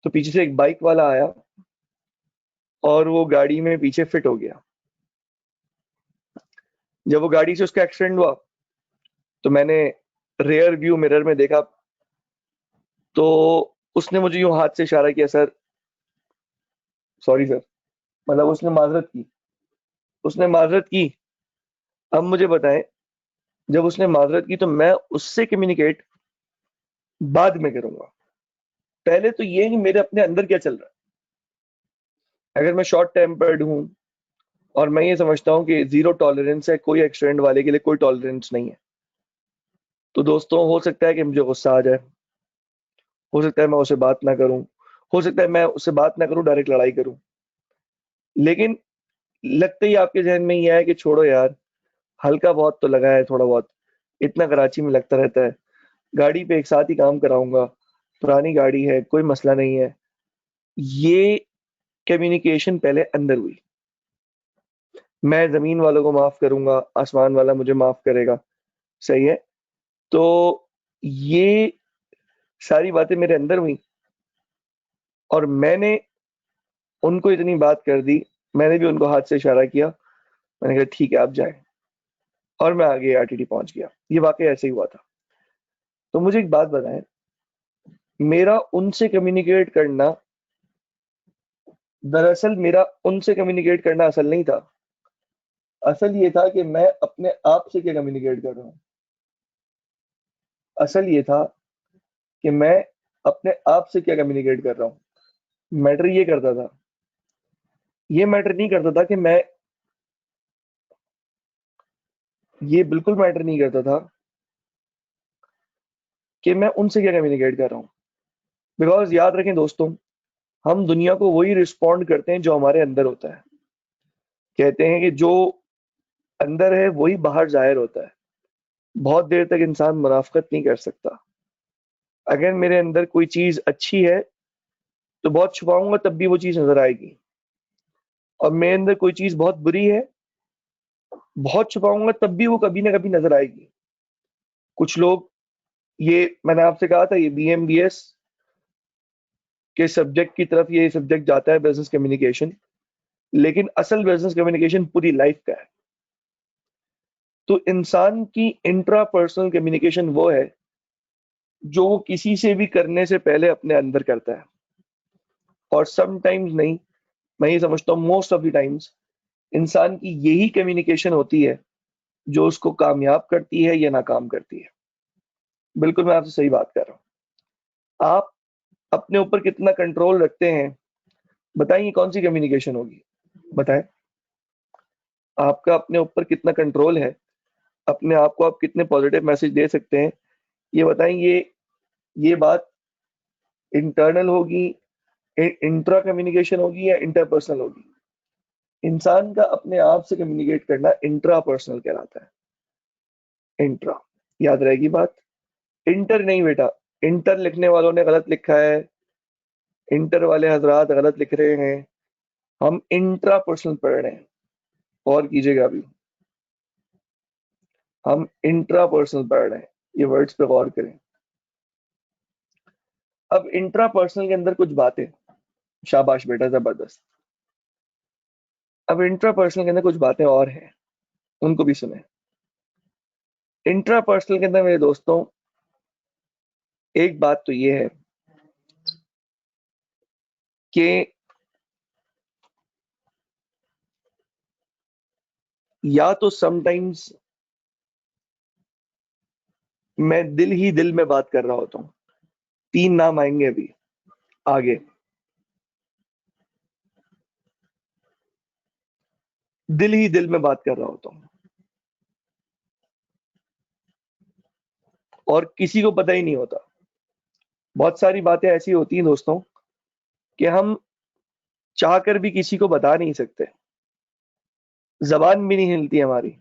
तो पीछे से एक बाइक वाला आया और वो गाड़ी में पीछे फिट हो गया। जब वो गाड़ी से उसका एक्सीडेंट हुआ, तो मैंने रियर व्यू मिरर में देखा, तो उसने मुझे यूँ हाथ से इशारा किया, सर, सॉरी सर, मतलब उसने माज़रत की। उसने माज़रत की। अब मुझे बताएँ, जब उसने माज़रत की तो मैं उससे कम्युनिकेट बाद में करूँगा। पहले तो ये कि मेरे अपने अंदर क्या चल रहा है। अगर मैं शॉर्ट टेम्पर्ड हूँ और मैं ये समझता हूँ कि ज़ीरो टॉलरेंस है, कोई एक्सीडेंट वाले के लिए कोई टॉलरेंस नहीं है, तो दोस्तों हो सकता है कि मुझे गुस्सा आ जाए, हो सकता है मैं उससे बात ना करूँ, हो सकता है मैं उससे बात ना करूँ, डायरेक्ट लड़ाई करूँ। लेकिन लगते ही आपके ज़हन में ये है कि छोड़ो यार, हल्का बहुत तो लगा है, थोड़ा बहुत, इतना कराची में लगता रहता है, गाड़ी पे एक साथ ही काम कराऊँगा, पुरानी गाड़ी है, कोई मसला नहीं है। ये कम्युनिकेशन पहले अंदर हुई। मैं ज़मीन वालों को माफ़ करूँगा, आसमान वाला मुझे माफ़ करेगा, सही है? तो ये सारी बातें मेरे अंदर हुई और मैंने उनको इतनी बात कर दी, मैंने भी उनको हाथ से इशारा किया, मैंने कहा ठीक है आप जाएँ और मैं आगे आरटीटी पहुँच गया। ये वाक़ई ऐसे ही हुआ था। तो मुझे एक बात बताएँ, मेरा उनसे कम्युनिकेट करना दरअसल मेरा उनसे कम्युनिकेट करना असल नहीं था। असल ये था कि मैं अपने आप से क्या कम्युनिकेट कर रहा हूँ। असल ये था कि मैं अपने आप से क्या कम्युनिकेट कर रहा हूँ। मैटर ये करता था, ये मैटर नहीं करता था कि मैं ये बिल्कुल मैटर नहीं करता था कि मैं उनसे क्या कम्युनिकेट कर रहा हूँ। बिकॉज़ याद रखें दोस्तों, हम दुनिया को वही रिस्पॉन्ड करते हैं जो हमारे अंदर होता है। कहते हैं कि जो अंदर है वही बाहर ज़ाहिर होता है। बहुत देर तक इंसान मुनाफ़िक़त नहीं कर सकता। अगर मेरे अंदर कोई चीज़ अच्छी है, तो बहुत छुपाऊँगा तब भी वो चीज़ नज़र आएगी और मेरे अंदर कोई चीज़ बहुत बुरी है, बहुत छुपाऊँगा तब भी वो कभी न कभी नज़र आएगी। कुछ लोग, ये मैंने आपसे कहा था, ये बीएमबीएस के सब्जेक्ट की तरफ ये सब्जेक्ट जाता है, बिज़नेस कम्युनिकेशन, लेकिन असल बिज़नेस कम्युनिकेशन पूरी लाइफ़ का है। तो इंसान की इंट्रापर्सनल कम्युनिकेशन वो है, जो वो किसी से भी करने से पहले अपने अंदर करता है और समटाइम्स नहीं, मैं ये समझता हूँ मोस्ट ऑफ द टाइम्स इंसान की यही कम्युनिकेशन होती है, जो उसको कामयाब करती है या नाकाम करती है। बिल्कुल, मैं आपसे सही बात कर रहा हूँ। आप अपने ऊपर कितना कंट्रोल रखते हैं, बताइए कौन-सी कम्युनिकेशन होगी? बताएँ? आपका अपने ऊपर कितना कंट्रोल है, अपने आप को आप कितने पॉज़िटिव मैसेज दे सकते हैं, ये बताएँ, ये बात इंटरनल होगी, इंट्रा कम्युनिकेशन होगी या इंटरपर्सनल होगी? इंसान का अपने आप से कम्युनिकेट करना इंट्रा पर्सनल कहलाता है। इंट्रा, याद रहेगी बात। इंटर नहीं बेटा, इंटर लिखने वालों ने गलत लिखा है, इंटर वाले हजरात गलत लिख रहे हैं, हम इंट्रा पर्सनल पढ़ रहे हैं। और कीजिएगा अभी, हम इंट्रा पर्सनल पढ़ रहे हैं, ये वर्ड्स पे गौर करें। अब इंट्रा पर्सनल के अंदर कुछ बातें, शाबाश बेटा, जबरदस्त। अब इंट्रापर्सनल के अंदर कुछ बातें और हैं, उनको भी सुने। इंट्रापर्सनल के अंदर मेरे दोस्तों एक बात तो ये है कि या तो समटाइम्स मैं दिल ही दिल में बात कर रहा होता हूँ। 3 नाम आएंगे अभी आगे। दिल ही दिल में बात कर रहा होता हूँ और किसी को पता ही नहीं होता। बहुत सारी बातें ऐसी होती हैं दोस्तों कि हम चाहकर भी किसी को बता नहीं सकते, जबान भी नहीं हिलती हमारी,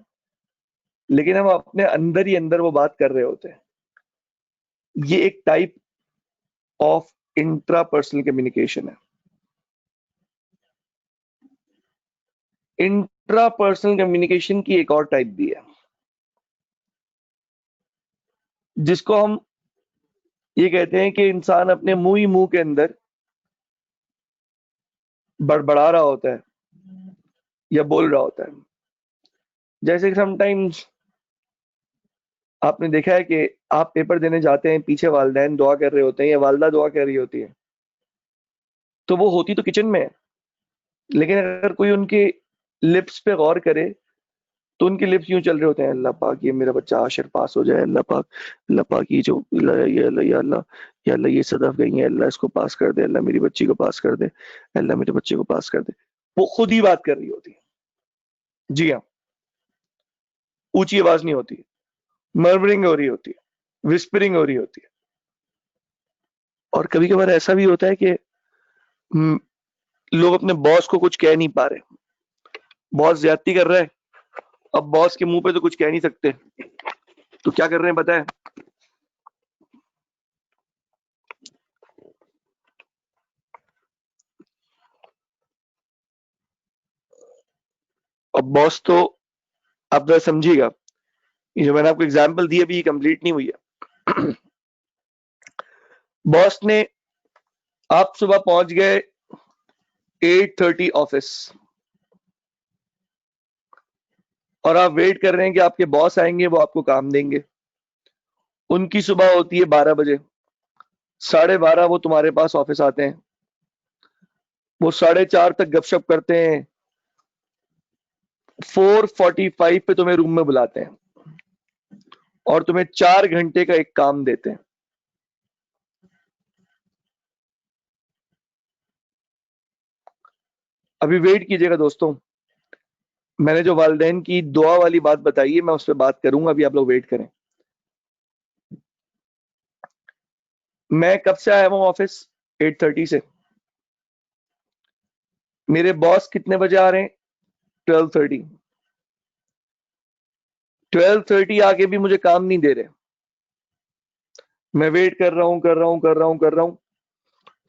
लेकिन हम अपने अंदर ही अंदर वो बात कर रहे होते हैं। ये एक टाइप ऑफ इंट्रापर्सनल कम्युनिकेशन है। इंट्रापर्सनल कम्युनिकेशन की एक और टाइप भी है, जिसको हम ये कहते हैं कि इंसान अपने मुंह ही मुंह के अंदर बड़बड़ा रहा होता है या बोल रहा होता है। जैसे समटाइम्स आपने देखा है कि आप पेपर देने जाते हैं, पीछे वालिदैन दुआ कर रहे होते हैं या वालदा दुआ कर रही होती है, तो वो होती तो किचन में है, लेकिन अगर कोई उनके लिप्स पे गौर करे तो उनके लिप्स यूं चल रहे होते हैं, अल्लाह पाक ये मेरा बच्चा आशिर पास हो जाए, अल्लाह पाक ये जो ये अल्लाह या अल्लाह ये सदफ गई है, अल्लाह इसको पास कर दे, अल्लाह मेरी बच्ची को पास कर दे, अल्लाह मेरे बच्चे को पास कर दे। वो खुद ही बात कर रही होती है। जी हाँ, ऊंची आवाज नहीं होती, मर्मरिंग हो रही होती है, विस्परिंग हो रही होती है। और कभी कभार ऐसा भी होता है कि हम्म, लोग अपने बॉस को कुछ कह नहीं पा रहे, बॉस ज्यादती कर रहा है, अब बॉस के मुंह पे तो कुछ कह नहीं सकते, तो क्या कर रहे हैं पता है? अब बॉस तो आप जरा समझिएगा, ये जो मैंने आपको एग्जांपल दी अभी कंप्लीट नहीं हुई है। बॉस ने, आप सुबह पहुंच गए 8:30 ऑफिस और आप वेट कर रहे हैं कि आपके बॉस आएंगे, वो आपको काम देंगे। उनकी सुबह होती है 12 बजे, 12:30 वो तुम्हारे पास ऑफिस आते हैं, वो 4:30 तक गपशप करते हैं, 4:45 पे तुम्हें रूम में बुलाते हैं और तुम्हें 4 घंटे का एक काम देते हैं। अभी वेट कीजिएगा दोस्तों, मैंने जो वालिदैन की दुआ वाली बात बताई है मैं उस पर बात करूंगा, अभी आप लोग वेट करें। मैं कब से आया हूँ ऑफिस? 8:30 से। मेरे बॉस कितने बजे आ रहे हैं? 12:30। 12:30 आके भी मुझे काम नहीं दे रहे, मैं वेट कर रहा हूँ कर रहा हूँ कर रहा हूँ कर रहा हूँ।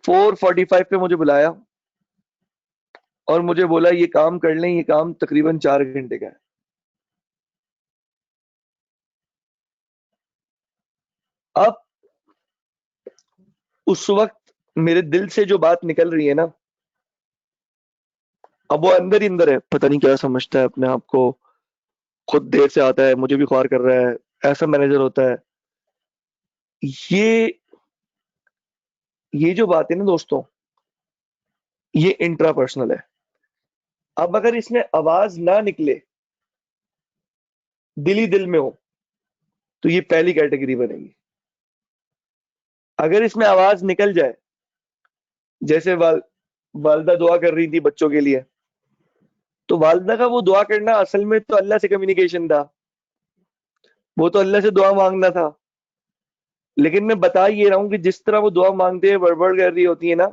4:45 पे मुझे बुलाया और मुझे बोला ये काम कर लें, ये काम तकरीबन 4 घंटे का है। अब उस वक्त मेरे दिल से जो बात निकल रही है ना, अब वो अंदर ही अंदर है, पता नहीं क्या समझता है अपने आप को, खुद देर से आता है, मुझे भी ख्वार कर रहा है, ऐसा मैनेजर होता है। ये ये जो बात है ना दोस्तों, ये इंट्रापर्सनल है। अब अगर इसमें आवाज ना निकले, दिल ही दिल में हो, तो ये पहली कैटेगरी बनेगी। अगर इसमें आवाज निकल जाए, जैसे वालदा दुआ कर रही थी बच्चों के लिए, तो वालदा का वो दुआ करना असल में तो अल्लाह से कम्युनिकेशन था, वो तो अल्लाह से दुआ मांगना था। लेकिन मैं बता ये रहा हूं कि जिस तरह वो दुआ मांगते हैं, बड़बड़ कर रही होती है ना,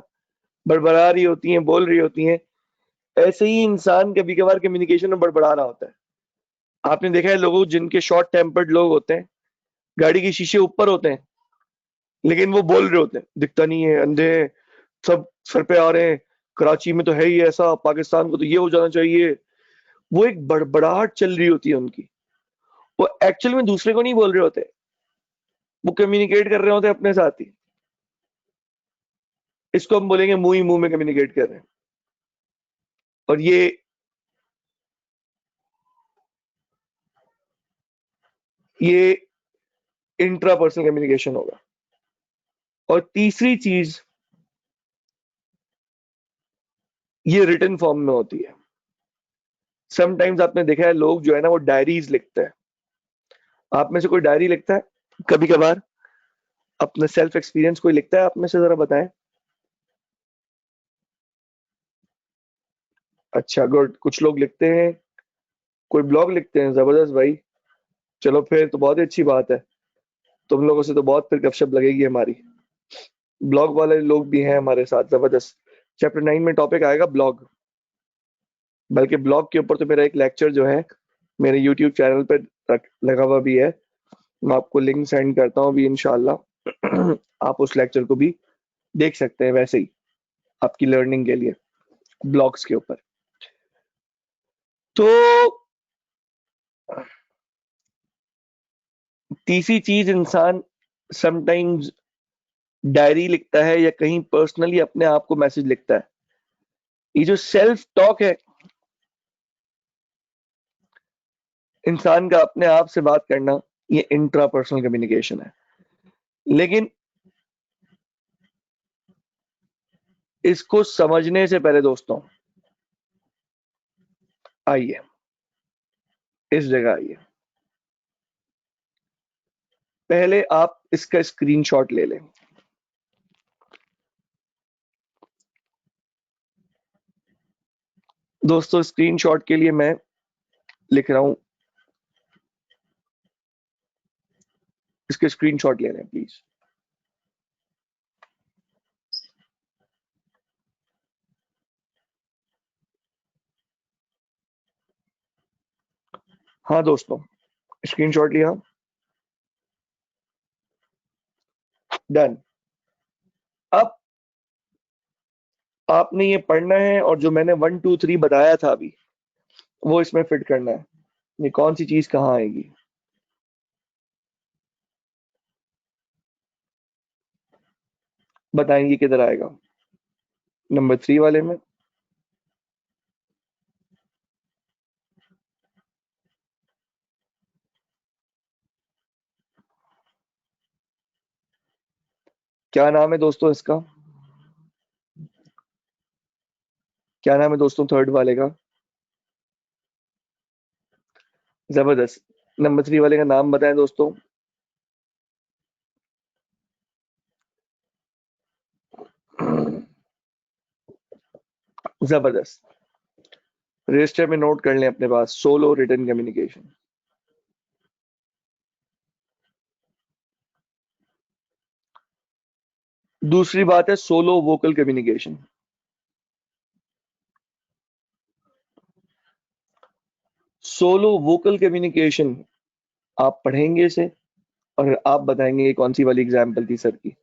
बड़बड़ा रही होती हैं, बोल रही होती हैं, ऐसे ही इंसान कभी कभार कम्युनिकेशन में बड़बड़ा रहा होता है। आपने देखा है लोगों जिनके शॉर्ट टेम्पर्ड लोग होते हैं, गाड़ी के शीशे ऊपर होते हैं, लेकिन वो बोल रहे होते हैं दिखता नहीं है, अंधे हैं, सब सर पे आ रहे हैं, कराची में तो है ही ऐसा, पाकिस्तान को तो ये हो जाना चाहिए। वो एक बड़बड़ाहट चल रही होती है उनकी, वो एक्चुअल में दूसरे को नहीं बोल रहे होते, वो कम्युनिकेट कर रहे होते हैं अपने साथ ही। इसको हम बोलेंगे मुंह ही मुंह में कम्युनिकेट कर रहे हैं। और ये ये इंट्रापर्सनल कम्युनिकेशन होगा। और तीसरी चीज, ये रिटन फॉर्म में होती है। समटाइम्स आपने देखा है लोग जो है ना वो डायरीज लिखते हैं। आप में से कोई डायरी लिखता है कभी कभार? अपना सेल्फ एक्सपीरियंस कोई लिखता है आप में से? जरा बताएं। अच्छा, गुड। कुछ लोग लिखते हैं, कोई ब्लॉग लिखते हैं। जबरदस्त भाई। चलो फिर तो बहुत ही अच्छी बात है। तुम लोगों से तो बहुत फिर गपशप लगेगी हमारी। ब्लॉग वाले लोग भी हैं हमारे साथ। जबरदस्त। चैप्टर 9 में टॉपिक आएगा ब्लॉग। बल्कि ब्लॉग के ऊपर तो मेरा एक लेक्चर जो है मेरे यूट्यूब चैनल पर लगा हुआ भी है। मैं आपको लिंक सेंड करता हूँ अभी इंशाल्लाह। आप उस लेक्चर को भी देख सकते हैं वैसे ही, आपकी लर्निंग के लिए, ब्लॉग्स के ऊपर। तो तीसरी चीज, इंसान समटाइम्स डायरी लिखता है या कहीं पर्सनली अपने आप को मैसेज लिखता है। ये जो सेल्फ टॉक है, इंसान का अपने आप से बात करना, ये इंट्रा पर्सनल कम्युनिकेशन है। लेकिन इसको समझने से पहले दोस्तों, आइए इस जगह आइए। पहले आप इसका स्क्रीनशॉट ले लें। दोस्तों, स्क्रीनशॉट के लिए मैं लिख रहा हूं, इसके स्क्रीनशॉट ले लें प्लीज। हाँ दोस्तों, स्क्रीनशॉट लिया। डन। अब आपने ये पढ़ना है और जो मैंने 1 2 3 बताया था अभी, वो इसमें फिट करना है। ये कौन सी चीज कहाँ आएगी? बताएंगे किधर आएगा? नंबर 3 वाले में। क्या नाम है दोस्तों इसका? क्या नाम है दोस्तों थर्ड वाले का? जबरदस्त। नंबर 3 वाले का नाम बताएं दोस्तों। जबरदस्त। रजिस्टर में नोट कर लें अपने पास, सोलो रिटन कम्युनिकेशन। दूसरी बात है solo vocal communication. Solo vocal communication आप पढ़ेंगे इसे और आप बताएंगे ये कौन सी वाली एग्जाम्पल थी सर की।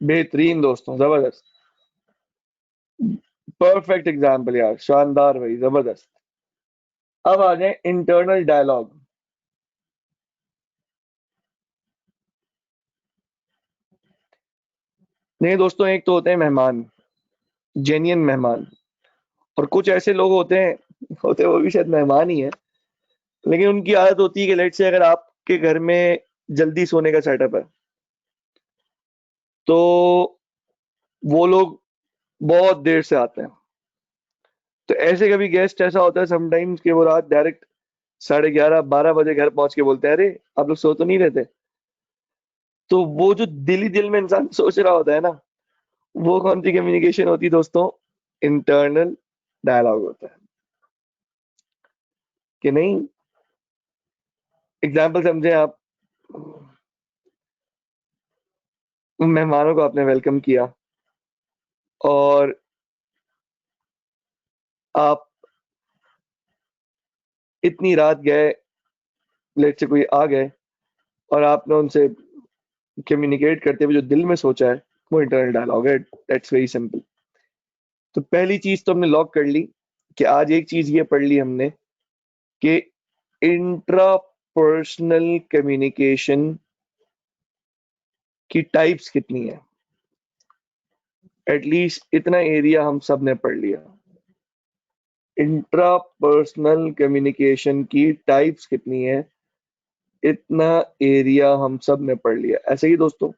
बेहतरीन दोस्तों, जबरदस्त। परफेक्ट एग्जाम्पल यार, शानदार भाई, जबरदस्त। अब आ जाए इंटरनल डायलॉग। नहीं दोस्तों, एक तो होते हैं मेहमान, जेन्युइन मेहमान। और कुछ ऐसे लोग होते वो भी शायद मेहमान ही है, लेकिन उनकी आदत होती है कि लेट से अगर आपके घर में जल्दी सोने का सेटअप है, तो वो लोग बहुत देर से आते हैं। तो ऐसे कभी गेस्ट ऐसा होता है समटाइम्स कि वो रात डायरेक्ट 11:30 12 बजे घर पहुंच के बोलते हैं, अरे आप लोग सो तो नहीं रहते? तो वो जो दिल ही दिल में इंसान सोच रहा होता है ना, वो कौन सी कम्युनिकेशन होती है दोस्तों? इंटरनल डायलॉग होता है कि नहीं? एग्जाम्पल समझे आप। मेहमानों को आपने वेलकम किया, और आप इतनी रात गए, लेट से कोई आ गए और आपने उनसे कम्युनिकेट करते हुए जो दिल में सोचा है वो इंटरनल डायलॉग है। That's very simple. तो पहली चीज तो हमने लॉक कर ली कि आज एक चीज ये पढ़ ली हमने कि इंट्रा पर्सनल कम्युनिकेशन की टाइप्स कितनी है। एटलीस्ट इतना एरिया हम सब ने पढ़ लिया। इंट्रा पर्सनल कम्युनिकेशन की टाइप्स कितनी है, इतना एरिया हम सब ने पढ़ लिया। ऐसे ही दोस्तों,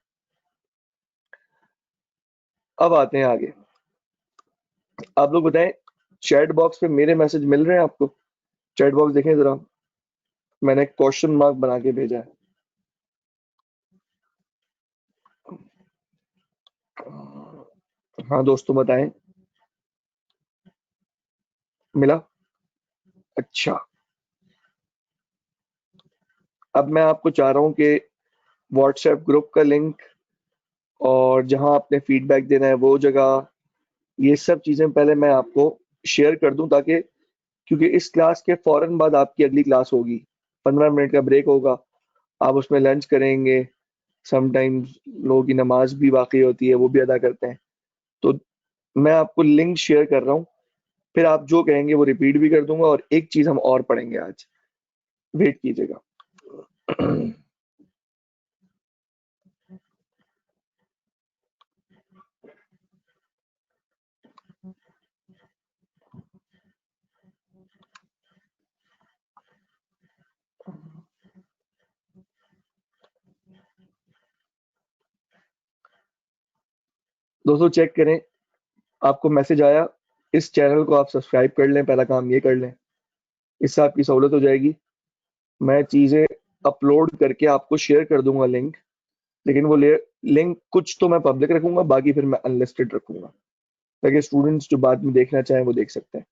अब आते हैं आगे। आप लोग बताएं, चैट बॉक्स पे मेरे मैसेज मिल रहे हैं आपको? चैट बॉक्स देखें जरा, मैंने क्वेश्चन मार्क बना के भेजा है। हाँ दोस्तों बताएं, मिला? अच्छा, अब मैं आपको चाह रहा हूँ कि व्हाट्सएप ग्रुप का लिंक और जहां आपने फीडबैक देना है वो जगह, ये सब चीजें पहले मैं आपको शेयर कर दूं, ताकि क्योंकि इस क्लास के फौरन बाद आपकी अगली क्लास होगी, 15 मिनट का ब्रेक होगा, आप उसमें लंच करेंगे। समटाइम्स लोगों की नमाज भी बाकी होती है, वो भी अदा करते हैं। तो मैं आपको लिंक शेयर कर रहा हूँ, फिर आप जो कहेंगे वो रिपीट भी कर दूंगा, और एक चीज हम और पढ़ेंगे आज, वेट कीजिएगा। दोस्तों चेक करें, आपको मैसेज आया? इस चैनल को आप सब्सक्राइब कर लें, पहला काम ये कर लें, इससे आपकी सहूलत हो जाएगी। मैं चीजें अपलोड करके आपको शेयर कर दूंगा लिंक, लेकिन वो लिंक कुछ तो मैं पब्लिक रखूंगा, बाकी फिर मैं अनलिस्टेड रखूंगा, ताकि स्टूडेंट्स जो बाद में देखना चाहें वो देख सकते हैं।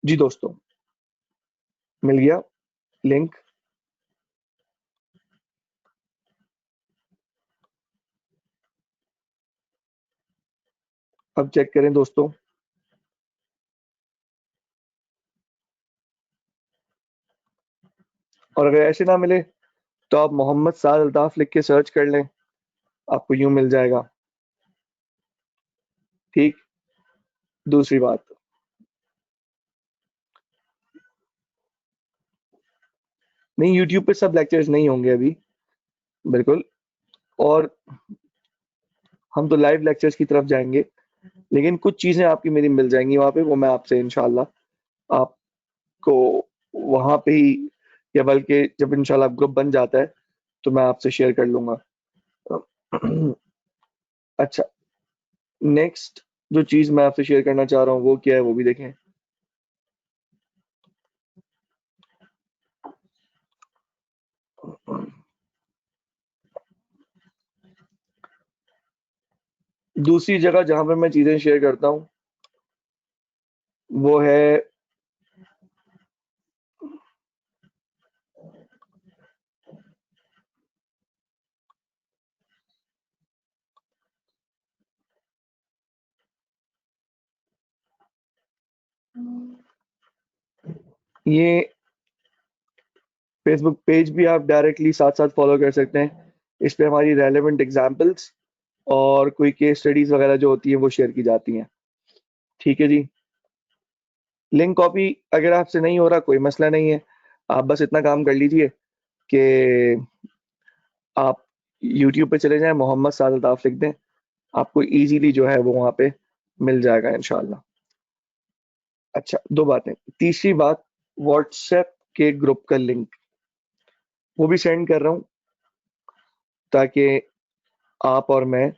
जी दोस्तों, मिल गया लिंक? अब चेक करें दोस्तों, और अगर ऐसे ना मिले तो आप मोहम्मद साद अल्ताफ लिख के सर्च कर लें, आपको यूं मिल जाएगा। ठीक। दूसरी बात, नहीं यूट्यूब पे सब लेक्चर्स नहीं होंगे अभी, बिल्कुल। और हम तो लाइव लेक्चर्स की तरफ जाएंगे, लेकिन कुछ चीजें आपकी मेरी मिल जाएंगी वहां पे, वो मैं आपसे इंशाल्लाह आपको वहां पे ही, या बल्कि जब इंशाल्लाह ग्रुप बन जाता है तो मैं आपसे शेयर कर लूंगा। अच्छा, नेक्स्ट जो चीज मैं आपसे शेयर करना चाह रहा हूँ वो क्या है, वो भी देखें। दूसरी जगह जहां पे मैं चीजें शेयर करता हूँ वो है, ये फेसबुक पेज भी आप डायरेक्टली साथ साथ फॉलो कर सकते हैं। इस पे हमारी रेलेवेंट एग्जांपल्स और कोई केस स्टडीज वगैरह जो होती है वो शेयर की जाती हैं। ठीक है जी। लिंक कॉपी अगर आपसे नहीं हो रहा, कोई मसला नहीं है, आप बस इतना काम कर लीजिए कि आप यूट्यूब पे चले जाएं, मोहम्मद साद अल्ताफ लिख दें, आपको इजीली जो है वो वहां पे मिल जाएगा इंशाल्लाह। अच्छा, दो बातें। तीसरी बात, व्हाट्सएप के ग्रुप का लिंक वो भी सेंड कर रहा हूँ, ताकि आप और मैं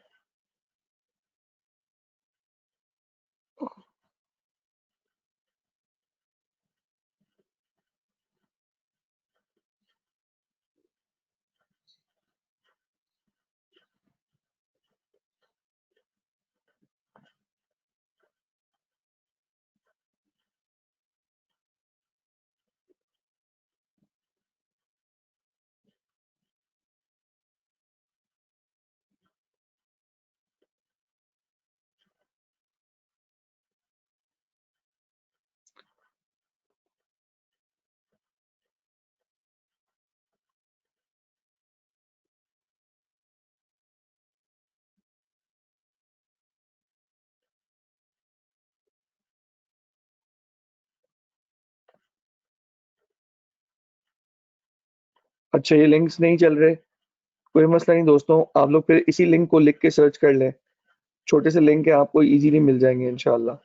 अच्छा, ये लिंक्स नहीं चल रहे, कोई मसला नहीं दोस्तों, आप लोग फिर इसी लिंक को लिख के सर्च कर लें। छोटे से लिंक है, आपको इजीली मिल जाएंगे इंशाल्लाह।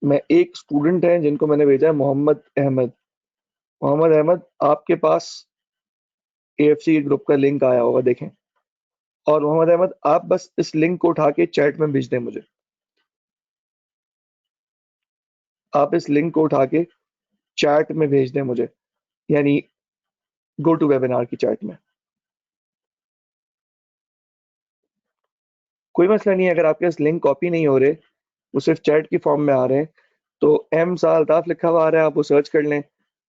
मैं एक स्टूडेंट है जिनको मैंने भेजा है, मोहम्मद अहमद। मोहम्मद अहमद, आपके पास एएफसी ग्रुप का लिंक आया होगा, देखें। और मोहम्मद अहमद, आप बस इस लिंक को उठा के चैट में भेज दें मुझे। आप इस लिंक को उठा के चैट में भेज दें मुझे, यानी गो टू वेबिनार की चैट में। कोई मसला नहीं है, अगर आपके पास लिंक कॉपी नहीं हो रहे, वो सिर्फ चैट की फॉर्म में आ रहे हैं, तो एम साल्ताफ लिखा हुआ आ रहा है, आप वो सर्च कर लें,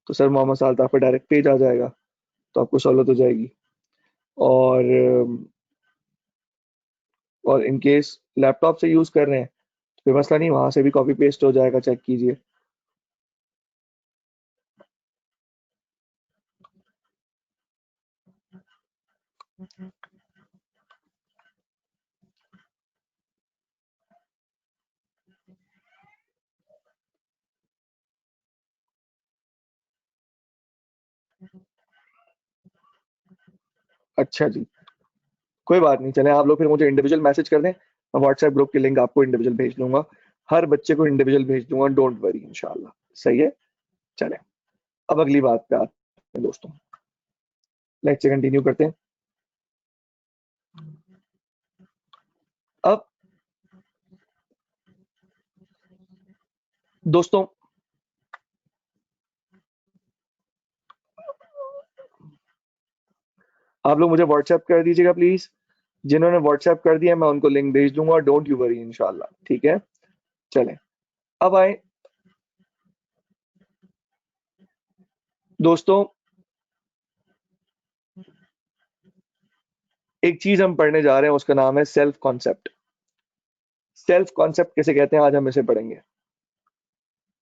तो सर मोहम्मद साल्ताफ पर डायरेक्ट पेज आ जाएगा, तो आपको सहूलत हो जाएगी। और और इन केस लैपटॉप से यूज़ कर रहे हैं, तो कोई मसला नहीं, वहाँ से भी कॉपी पेस्ट हो जाएगा, चेक कीजिए। अच्छा जी, कोई बात नहीं, चलें आप लोग फिर मुझे इंडिविजुअल मैसेज कर दें, मैं व्हाट्सएप ग्रुप की लिंक आपको इंडिविजुअल भेज दूंगा, हर बच्चे को इंडिविजुअल भेज दूंगा, डोंट वरी इंशाल्लाह। सही है, चलें अब अगली बात पे आते हैं दोस्तों, लेक्चर कंटिन्यू करते हैं। अब दोस्तों, आप लोग मुझे व्हाट्सएप कर दीजिएगा प्लीज, जिन्होंने व्हाट्सएप कर दिया मैं उनको लिंक भेज दूंगा, डोंट यू वरी इंशाल्लाह, ठीक है। चलें अब आए दोस्तों, एक चीज हम पढ़ने जा रहे हैं, उसका नाम है सेल्फ कॉन्सेप्ट। सेल्फ कॉन्सेप्ट किसे कहते हैं, आज हम इसे पढ़ेंगे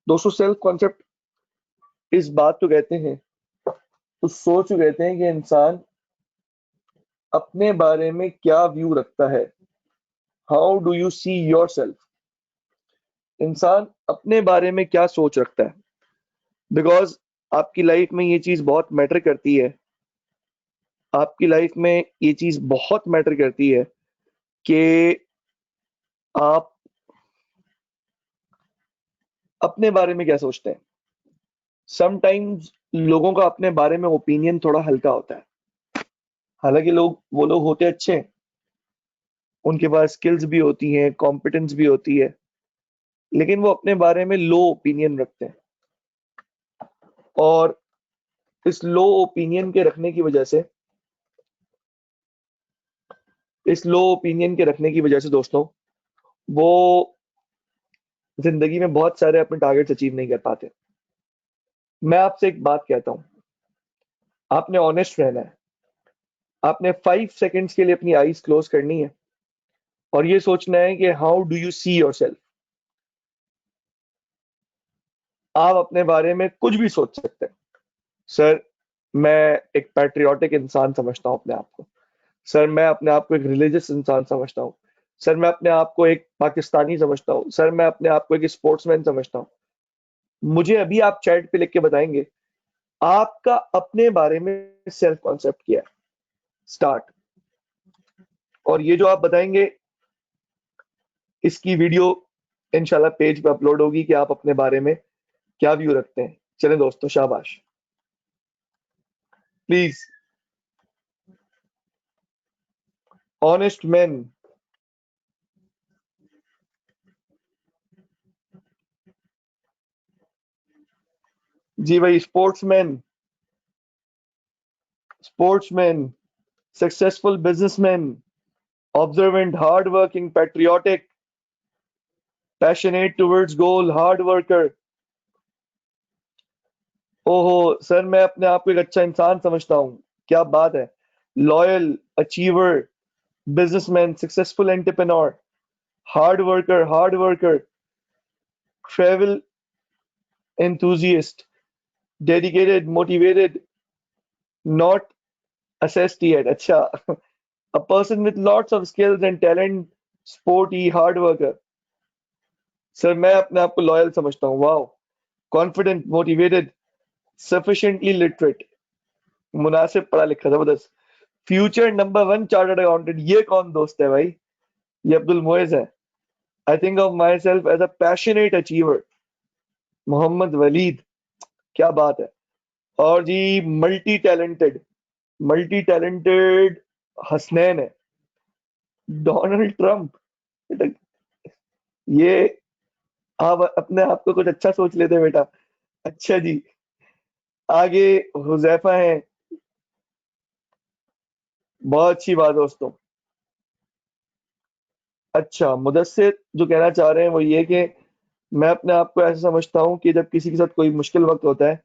दोस्तों। सेल्फ कॉन्सेप्ट इस बात को कहते हैं, उस सोच को कहते हैं कि इंसान अपने बारे में क्या व्यू रखता है, how do you see your self. इंसान अपने बारे में क्या सोच रखता है, बिकॉज आपकी लाइफ में ये चीज बहुत मैटर करती है। आपकी लाइफ में ये चीज बहुत मैटर करती है कि आप अपने बारे में क्या सोचते हैं। समटाइम्स लोगों का अपने बारे में ओपिनियन थोड़ा हल्का होता है, हालांकि वो लोग होते अच्छे हैं, उनके पास स्किल्स भी होती हैं, कॉम्पिटेंस भी होती है, लेकिन वो अपने बारे में लो ओपिनियन रखते हैं। और इस लो ओपिनियन के रखने की वजह से इस लो ओपिनियन के रखने की वजह से दोस्तों, वो जिंदगी में बहुत सारे अपने टारगेट्स अचीव नहीं कर पाते। मैं आपसे एक बात कहता हूं, आपने ऑनेस्ट रहना है। आपने 5 सेकंड्स के लिए अपनी आईज क्लोज करनी है और ये सोचना है कि how do you see your self. आप अपने बारे में कुछ भी सोच सकते हैं। सर, मैं एक पैट्रियोटिक इंसान समझता हूं अपने आप को। सर, मैं अपने आप को एक रिलीजियस इंसान समझता हूँ। सर, मैं अपने आप को एक पाकिस्तानी समझता हूँ। सर, मैं अपने आप को एक स्पोर्ट्समैन समझता हूँ। मुझे अभी आप चैट पे लिख के बताएंगे आपका अपने बारे में सेल्फ कॉन्सेप्ट क्या है। स्टार्ट। और ये जो आप बताएंगे, इसकी वीडियो इंशाल्लाह पेज पे अपलोड होगी कि आप अपने बारे में क्या व्यू रखते हैं। चलें दोस्तों, शाबाश, प्लीज। Honest man. जी भाई, sportsman. Sportsman, successful businessman, observant, hard working, patriotic, passionate towards goal, hard worker. ओहो सर, मैं अपने आप को एक अच्छा इंसान समझता हूँ। क्या बात है। Loyal, achiever, businessman, successful entrepreneur, hard worker, travel enthusiast, dedicated, motivated, not assessed yet। अच्छा, a person with lots of skills and talent, sporty, hard worker। Sir, मैं अपने आप को लॉयल समझता हूँ। Wow. Confident, motivated, sufficiently literate। मुनासिब पढ़ा लिखा जबरदस्त। फ्यूचर नंबर 1 चार्टर्ड अकाउंटेंट, ये कौन दोस्त है भाई? ये अब्दुल मोइज है। I think of myself as a passionate achiever, Mohammad Waleed. क्या बात है। और जी multi talented, multi talented Hasnain है, डोनाल्ड ट्रंप। ये आप अपने आप को कुछ अच्छा सोच लेते बेटा। अच्छा जी, आगे हुजैफा है। बहुत अच्छी बात दोस्तों। अच्छा, मुदस्सिर जो कहना चाह रहे हैं वो ये कि मैं अपने आप को ऐसा समझता हूँ कि जब किसी के साथ कोई मुश्किल वक्त होता है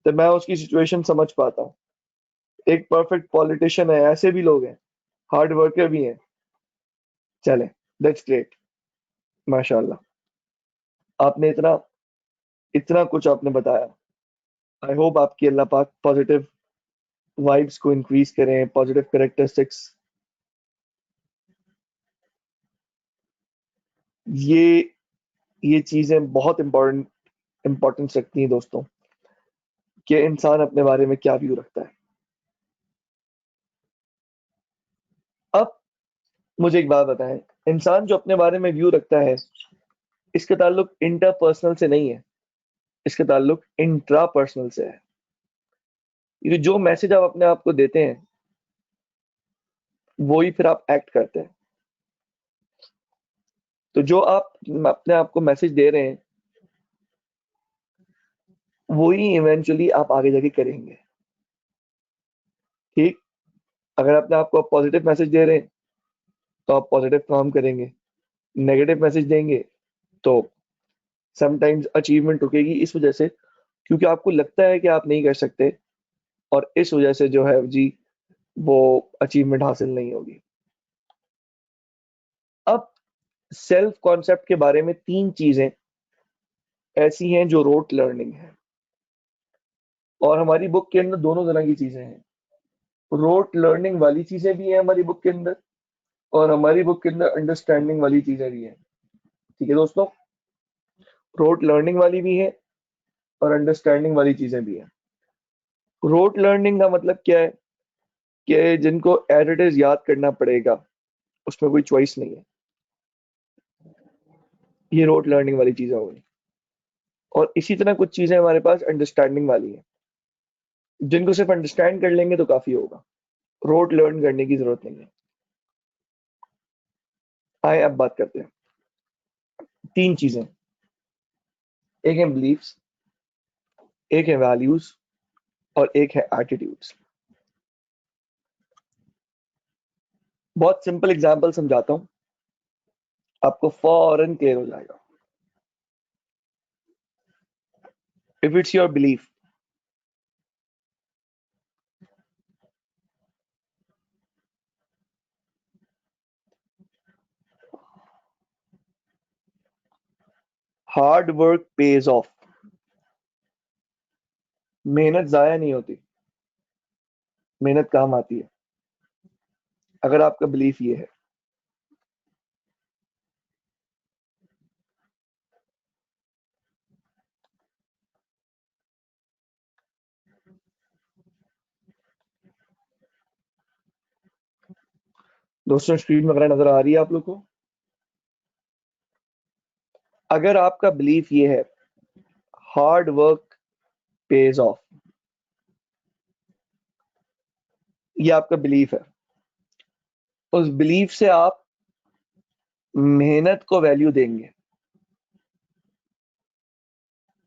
तो मैं उसकी सिचुएशन समझ पाता हूँ। एक परफेक्ट पॉलिटिशियन है, ऐसे भी लोग हैं, हार्ड वर्कर भी हैं। चलें, दैट्स ग्रेट, माशाल्लाह। आपने इतना इतना कुछ आपने बताया। आई होप आपकी अल्लाह पाक पॉजिटिव वाइब्स को इंक्रीज करें, पॉजिटिव कैरेक्टरिस्टिक्स। ये ये चीजें बहुत इंपॉर्टेंस रखती हैं दोस्तों, कि इंसान अपने बारे में क्या व्यू रखता है। अब मुझे एक बात बताएं, इंसान जो अपने बारे में व्यू रखता है, इसका ताल्लुक इंटरपर्सनल से नहीं है, इसका ताल्लुक इंट्रापर्सनल से है। ये जो मैसेज आप अपने आप को देते हैं, वो ही फिर आप एक्ट करते हैं। तो जो आप अपने आप को मैसेज दे रहे हैं, वो ही इवेंचुअली आप आगे जाके करेंगे। ठीक, अगर अपने आप को आप पॉजिटिव मैसेज दे रहे हैं तो आप पॉजिटिव काम करेंगे। नेगेटिव मैसेज देंगे तो समटाइम्स अचीवमेंट रुकेगी, इस वजह से क्योंकि आपको लगता है कि आप नहीं कर सकते, और इस वजह से जो है जी वो अचीवमेंट हासिल नहीं होगी। अब सेल्फ कॉन्सेप्ट के बारे में तीन चीजें ऐसी हैं जो रोट लर्निंग है, और हमारी बुक के अंदर दोनों तरह की चीजें हैं। रोट लर्निंग वाली चीजें भी हैं हमारी बुक के अंदर, और हमारी बुक के अंदर अंडरस्टैंडिंग वाली चीजें भी हैं। ठीक है दोस्तों, रोट लर्निंग वाली भी है और अंडरस्टैंडिंग वाली चीजें भी हैं। रोट लर्निंग का मतलब क्या है? कि जिनको एज इट इज याद करना पड़ेगा, उसमें कोई चॉइस नहीं है, ये रोट लर्निंग वाली चीजें होगी। और इसी तरह कुछ चीजें हमारे पास अंडरस्टैंडिंग वाली हैं, जिनको सिर्फ अंडरस्टैंड कर लेंगे तो काफी होगा, रोट लर्न करने की जरूरत नहीं है। आए अब बात करते हैं। तीन चीजें, एक है बिलीफ्स, एक है वैल्यूज, और एक है एटीट्यूड्स। बहुत सिंपल एग्जांपल समझाता हूं, आपको फौरन क्लियर हो जाएगा। If it's your belief, hard work page of, मेहनत जाया नहीं होती, मेहनत काम आती है, अगर आपका बिलीफ ये है। दोस्तों स्क्रीन वगैरह नजर आ रही है आप लोग को? अगर आपका बिलीफ ये है, हार्ड वर्क पेज ऑफ, ये आपका बिलीफ है, उस बिलीफ से आप मेहनत को वैल्यू देंगे।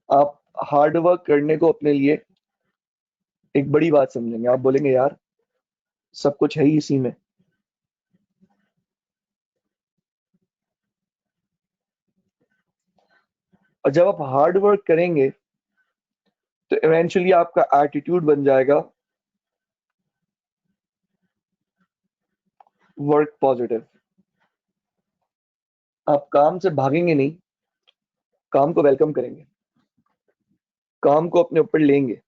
आप हार्ड वर्क करने को अपने लिए एक बड़ी बात समझेंगे, आप बोलेंगे यार सब कुछ है ही इसी में। और जब आप हार्ड वर्क करेंगे तो इवेंचुअली आपका एटीट्यूड बन जाएगा वर्क पॉजिटिव। आप काम से भागेंगे नहीं, काम को वेलकम करेंगे, काम को अपने ऊपर लेंगे।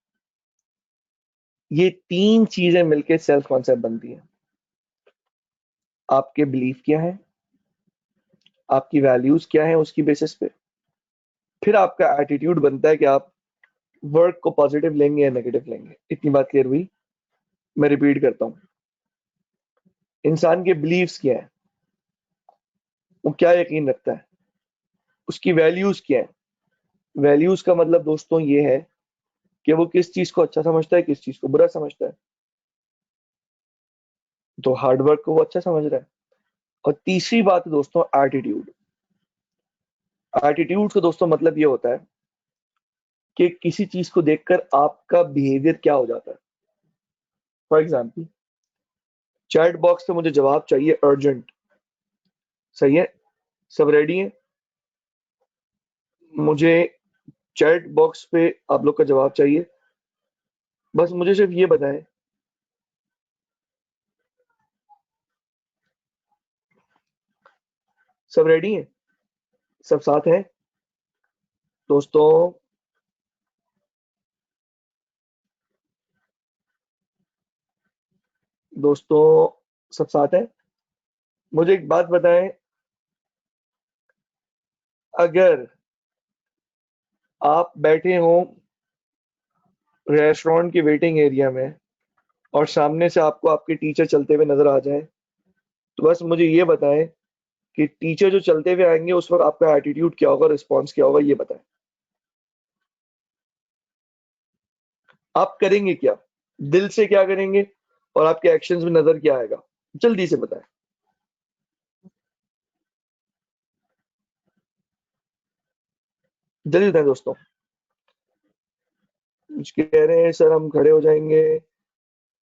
ये तीन चीजें मिलकर सेल्फ कॉन्सेप्ट बनती हैं। आपके बिलीफ क्या है, आपकी वैल्यूज क्या है, उसकी बेसिस पे फिर आपका एटीट्यूड बनता है कि आप वर्क को पॉजिटिव लेंगे या नेगेटिव लेंगे। इतनी बात क्लियर हुई? मैं रिपीट करता हूँ, इंसान के बिलीव्स क्या है, वो क्या यकीन रखता है, उसकी वैल्यूज क्या है। वैल्यूज का मतलब दोस्तों ये है कि वो किस चीज को अच्छा समझता है, किस चीज को बुरा समझता है। तो हार्डवर्क को वो अच्छा समझ रहा है। और तीसरी बात है दोस्तों, एटीट्यूड। एटीट्यूड का दोस्तों मतलब ये होता है कि किसी चीज को देखकर आपका बिहेवियर क्या हो जाता है। फॉर एग्जाम्पल, चैट बॉक्स पे मुझे जवाब चाहिए अर्जेंट। सही है, सब रेडी है। मुझे चैट बॉक्स पे आप लोग का जवाब चाहिए। बस मुझे सिर्फ ये बताएं, सब रेडी है, सब साथ हैं दोस्तों। दोस्तों सब साथ हैं। मुझे एक बात बताएं, अगर आप बैठे हो रेस्टोरेंट की वेटिंग एरिया में और सामने से आपको आपके टीचर चलते हुए नजर आ जाए, तो बस मुझे ये बताएं कि टीचर जो चलते हुए आएंगे उस वक्त आपका एटीट्यूड क्या होगा, रिस्पॉन्स क्या होगा, ये बताएं। आप करेंगे क्या, दिल से क्या करेंगे, और आपके एक्शंस में नजर क्या आएगा, जल्दी से बताएं। जल्दी बताएं दोस्तों। कुछ कह रहे हैं सर, हम खड़े हो जाएंगे,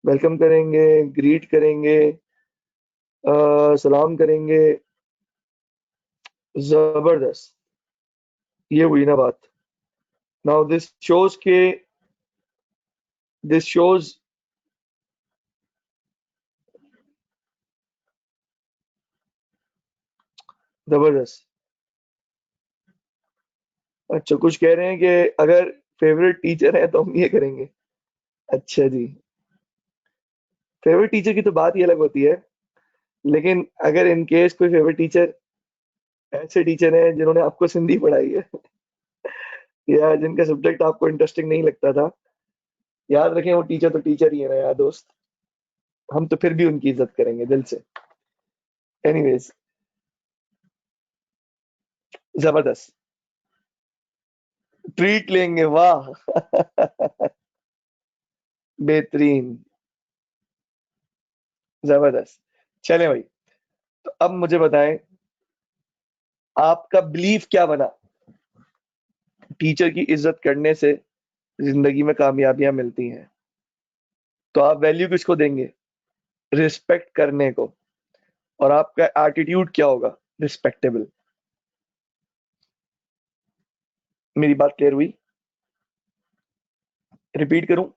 वेलकम करेंगे, ग्रीट करेंगे, सलाम करेंगे। जबरदस्त, ये हुई ना बात। Now this shows. जबरदस्त। अच्छा, कुछ कह रहे हैं कि अगर फेवरेट टीचर है तो हम ये करेंगे। अच्छा जी, फेवरेट टीचर की तो बात ही अलग होती है। लेकिन अगर इन केस कोई फेवरेट टीचर ऐसे टीचर हैं जिन्होंने आपको सिंधी पढ़ाई है या जिनका सब्जेक्ट आपको इंटरेस्टिंग नहीं लगता था, याद रखें वो टीचर तो टीचर ही है ना यार दोस्त। हम तो फिर भी उनकी इज्जत करेंगे दिल से। एनीवेज, जबरदस्त, ट्रीट लेंगे, वाह बेहतरीन, जबरदस्त। चले भाई, तो अब मुझे बताएं, आपका बिलीफ क्या बना। टीचर की इज्जत करने से जिंदगी में कामयाबियां मिलती हैं, तो आप वैल्यू किसको देंगे, रिस्पेक्ट करने को। और आपका एटीट्यूड क्या होगा, रिस्पेक्टेबल। मेरी बात क्लियर हुई, रिपीट करूं।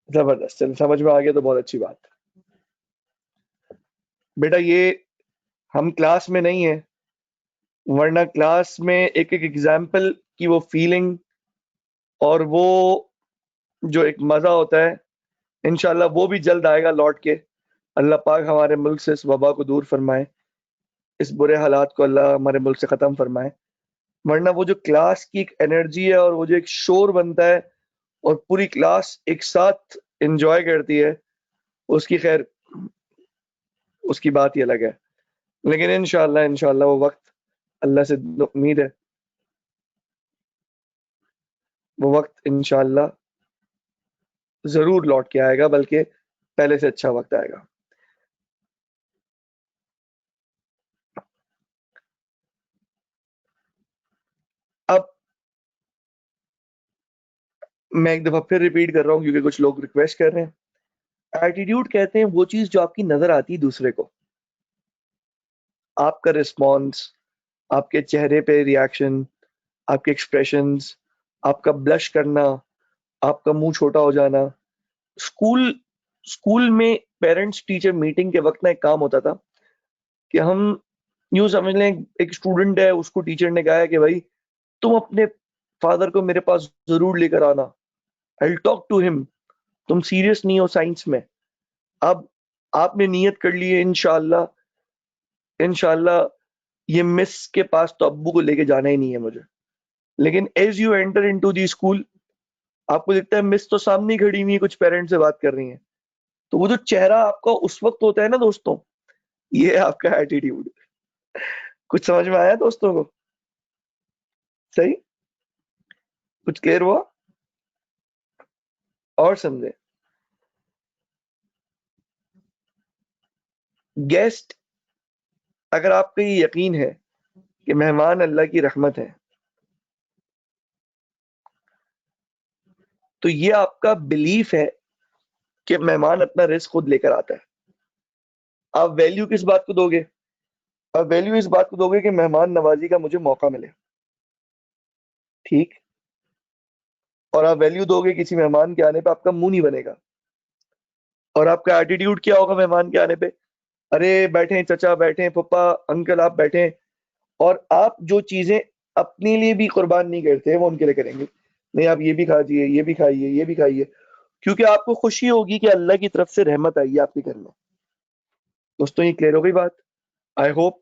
जबरदस्त, चल समझ में आ गया तो बहुत अच्छी बात। बेटा ये हम क्लास में नहीं है, वरना क्लास में एक एक एग्जाम्पल की वो फीलिंग और वो जो एक मजा होता है, इंशाल्लाह वो भी जल्द आएगा लौट के। अल्लाह पाक हमारे मुल्क से इस वबा को दूर फरमाए, इस बुरे हालात को अल्लाह हमारे मुल्क से खत्म फरमाए। वरना वो जो क्लास की एक एनर्जी है और वो जो एक शोर बनता है और पूरी क्लास एक साथ एंजॉय करती है, उसकी खैर, उसकी बात ही अलग है। लेकिन इंशाल्लाह इंशाल्लाह वो वक्त, अल्लाह से उम्मीद है, वो वक्त इंशाल्लाह जरूर लौट के आएगा, बल्कि पहले से अच्छा वक्त आएगा। अब मैं एक दफा फिर रिपीट कर रहा हूँ क्योंकि कुछ लोग रिक्वेस्ट कर रहे हैं। एटीट्यूड कहते हैं वो चीज जो आपकी नजर आती है दूसरे को, आपका रिस्पॉन्स, आपके चेहरे पे रिएक्शन, आपके एक्सप्रेशंस, आपका ब्लश करना, आपका मुंह छोटा हो जाना। स्कूल स्कूल में पेरेंट्स टीचर मीटिंग के वक्त ना एक काम होता था कि हम यूं समझ लें, एक स्टूडेंट है, उसको टीचर ने कहा है कि भाई तुम अपने फादर को मेरे पास जरूर लेकर आना, आई टॉक टू हिम। तुम सीरियस नहीं हो साइंस में। अब आपने नियत कर ली है, इंशाल्लाह इंशाल्लाह ये मिस के पास तो अब्बू को लेके जाना ही नहीं है मुझे। लेकिन as you enter into the school आपको दिखता है मिस तो सामने ही खड़ी हुई है, कुछ पेरेंट्स से बात कर रही हैं, तो वो जो चेहरा आपका उस वक्त होता है ना दोस्तों, ये है आपका एटीट्यूड। कुछ समझ में आया दोस्तों को? सही? कुछ क्लियर हुआ और समझे? गेस्ट, अगर आपको ये यकीन है कि मेहमान अल्लाह की रहमत है, तो ये आपका बिलीफ है कि मेहमान अपना रिस्क खुद लेकर आता है। आप वैल्यू किस बात को दोगे? आप वैल्यू इस बात को दोगे कि मेहमान नवाजी का मुझे मौका मिले, ठीक? और आप वैल्यू दोगे किसी मेहमान के आने पे आपका मुंह नहीं बनेगा। और आपका एटीट्यूड क्या होगा मेहमान के आने पे? अरे बैठे चचा, बैठे फुप्पा, अंकल आप बैठे। और आप जो चीजें अपने लिए भी कुर्बान नहीं करते वो उनके लिए करेंगे। नहीं आप ये भी खाइए, ये भी खाइए, ये भी खाइए, क्योंकि आपको खुशी होगी कि अल्लाह की तरफ से रहमत आई है आपके घर में। दोस्तों ये क्लियर हो गई बात? आई होप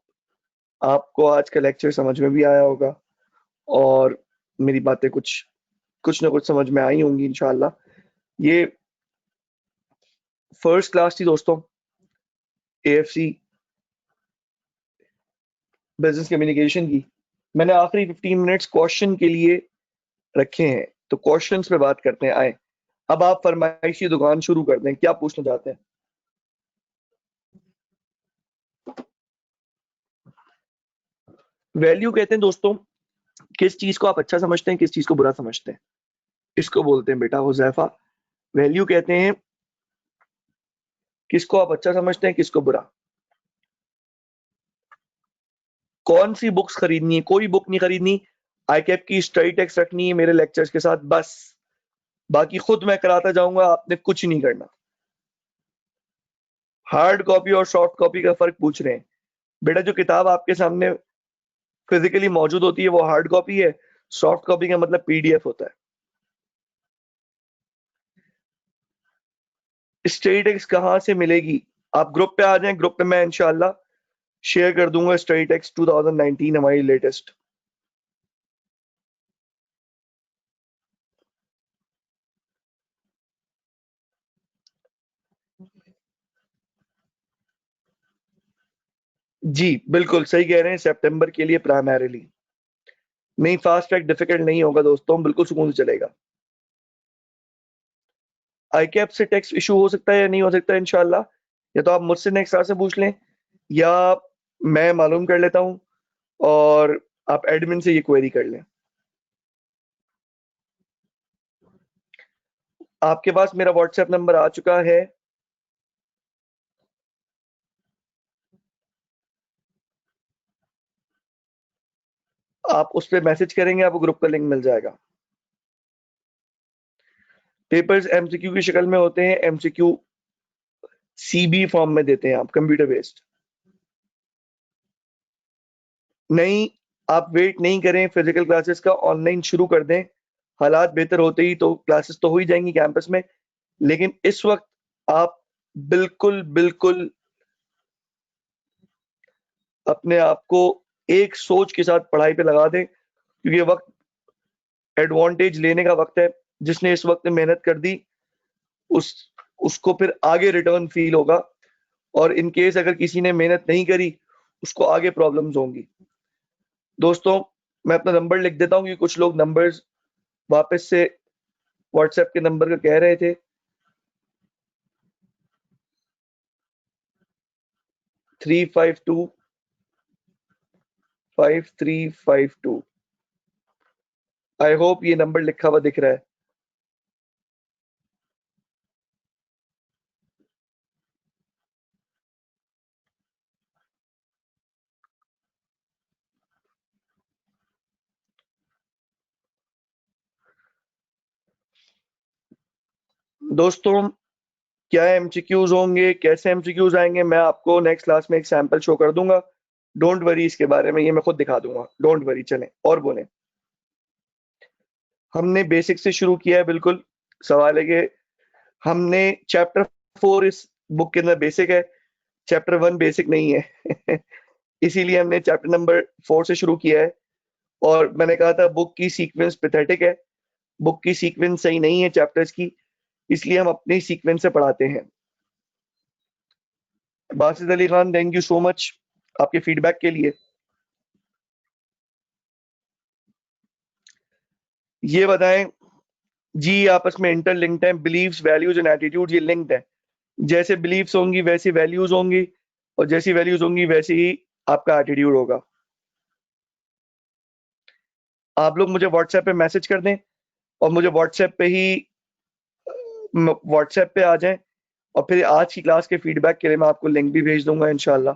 आपको आज का लेक्चर समझ में भी आया होगा और मेरी बातें कुछ कुछ ना कुछ समझ में आई होंगी इंशाल्लाह। ये फर्स्ट क्लास थी दोस्तों, एएफसी बिजनेस कम्युनिकेशन की। मैंने आखिरी 15 मिनट्स क्वेश्चन के लिए रखे हैं, तो क्वेश्चंस पे बात करते हैं। आए अब आप फरमाइशी दुकान शुरू कर दें, क्या पूछना चाहते हैं? वैल्यू कहते हैं दोस्तों किस चीज को आप अच्छा समझते हैं, किस चीज को बुरा समझते हैं, इसको बोलते हैं बेटा हुजैफा। वैल्यू कहते हैं किसको आप अच्छा समझते हैं, किसको बुरा। कौन सी बुक्स खरीदनी है? कोई बुक नहीं खरीदनी, आईकैप की स्टडी टेक्स्ट रखनी है मेरे लेक्चर्स के साथ बस। बाकी खुद मैं कराता जाऊंगा, आपने कुछ नहीं करना। हार्ड कॉपी और सॉफ्ट कॉपी का फर्क पूछ रहे हैं बेटा? जो किताब आपके सामने फिजिकली मौजूद होती है वो हार्ड कॉपी है, सॉफ्ट कॉपी का मतलब पीडीएफ होता है। स्टडी टेक्स्ट कहाँ से मिलेगी? आप ग्रुप पे आ जाएं, ग्रुप पे मैं इंशाल्लाह शेयर कर दूंगा स्टडी टेक्स्ट 2019 हमारी लेटेस्ट। जी बिल्कुल सही कह रहे हैं, सितंबर के लिए प्राइमरीली। नहीं फास्ट ट्रैक डिफिकल्ट नहीं होगा दोस्तों, बिल्कुल सुकून से चलेगा। आईकैप से टेक्स्ट इशू हो सकता है या नहीं हो सकता है इंशाल्लाह, या तो आप मुझसे नेक्स्ट क्लास से पूछ लें या मैं मालूम कर लेता हूं और आप एडमिन से ये क्वेरी कर लें। आपके पास मेरा व्हाट्सएप नंबर आ चुका है, आप उस पर मैसेज करेंगे आपको ग्रुप का लिंक मिल जाएगा। पेपर्स एमसीक्यू की शक्ल में होते हैं, एमसीक्यू सीबी फॉर्म में देते हैं आप, कंप्यूटर बेस्ड। नहीं आप वेट नहीं करें फिजिकल क्लासेस का, ऑनलाइन शुरू कर दें। हालात बेहतर होते ही तो क्लासेस तो हो ही जाएंगी कैंपस में, लेकिन इस वक्त आप बिल्कुल बिल्कुल अपने आप को एक सोच के साथ पढ़ाई पे लगा दें, क्योंकि ये वक्त एडवांटेज लेने का वक्त है। जिसने इस वक्त में मेहनत कर दी उस उसको फिर आगे रिटर्न फील होगा, और इन केस अगर किसी ने मेहनत नहीं करी उसको आगे प्रॉब्लम्स होंगी। दोस्तों मैं अपना नंबर लिख देता हूँ कि कुछ लोग नंबर्स वापस से व्हाट्सएप के नंबर का कह रहे थे। 3525352। आई होप ये नंबर लिखा हुआ दिख रहा है। दोस्तों क्या एमसीक्यूज होंगे, कैसे एमसीक्यूज आएंगे, मैं आपको नेक्स्ट क्लास में एक सैंपल शो कर दूंगा। डोंट वरी इसके बारे में, ये मैं खुद दिखा दूंगा, डोंट वरी। चलें और बोले, हमने बेसिक से शुरू किया है बिल्कुल। सवाल है कि हमने चैप्टर 4 इस बुक के अंदर बेसिक है, चैप्टर 1 बेसिक नहीं है इसीलिए हमने चैप्टर नंबर 4 से शुरू किया है। और मैंने कहा था बुक की सीक्वेंस पैथेटिक है, बुक की सीक्वेंस सही नहीं है चैप्टर्स की, इसलिए हम अपने सीक्वेंस से पढ़ाते हैं। Basit Ali Khan, thank you so much आपके फीडबैक के लिए। ये बताएं जी, आपस में इंटरलिंक्ड हैं, बिलीव्स, वैल्यूज एंड एटीट्यूड ये लिंक्ड है। जैसे बिलीव्स होंगी वैसी वैल्यूज होंगी, और जैसी वैल्यूज होंगी वैसे ही आपका एटीट्यूड होगा। आप लोग मुझे व्हाट्सएप पे मैसेज कर दें, और मुझे व्हाट्सएप पे ही व्हाट्सएप पे आ जाएं, और फिर आज की क्लास के फीडबैक के लिए मैं आपको लिंक भी भेज दूंगा इंशाल्लाह।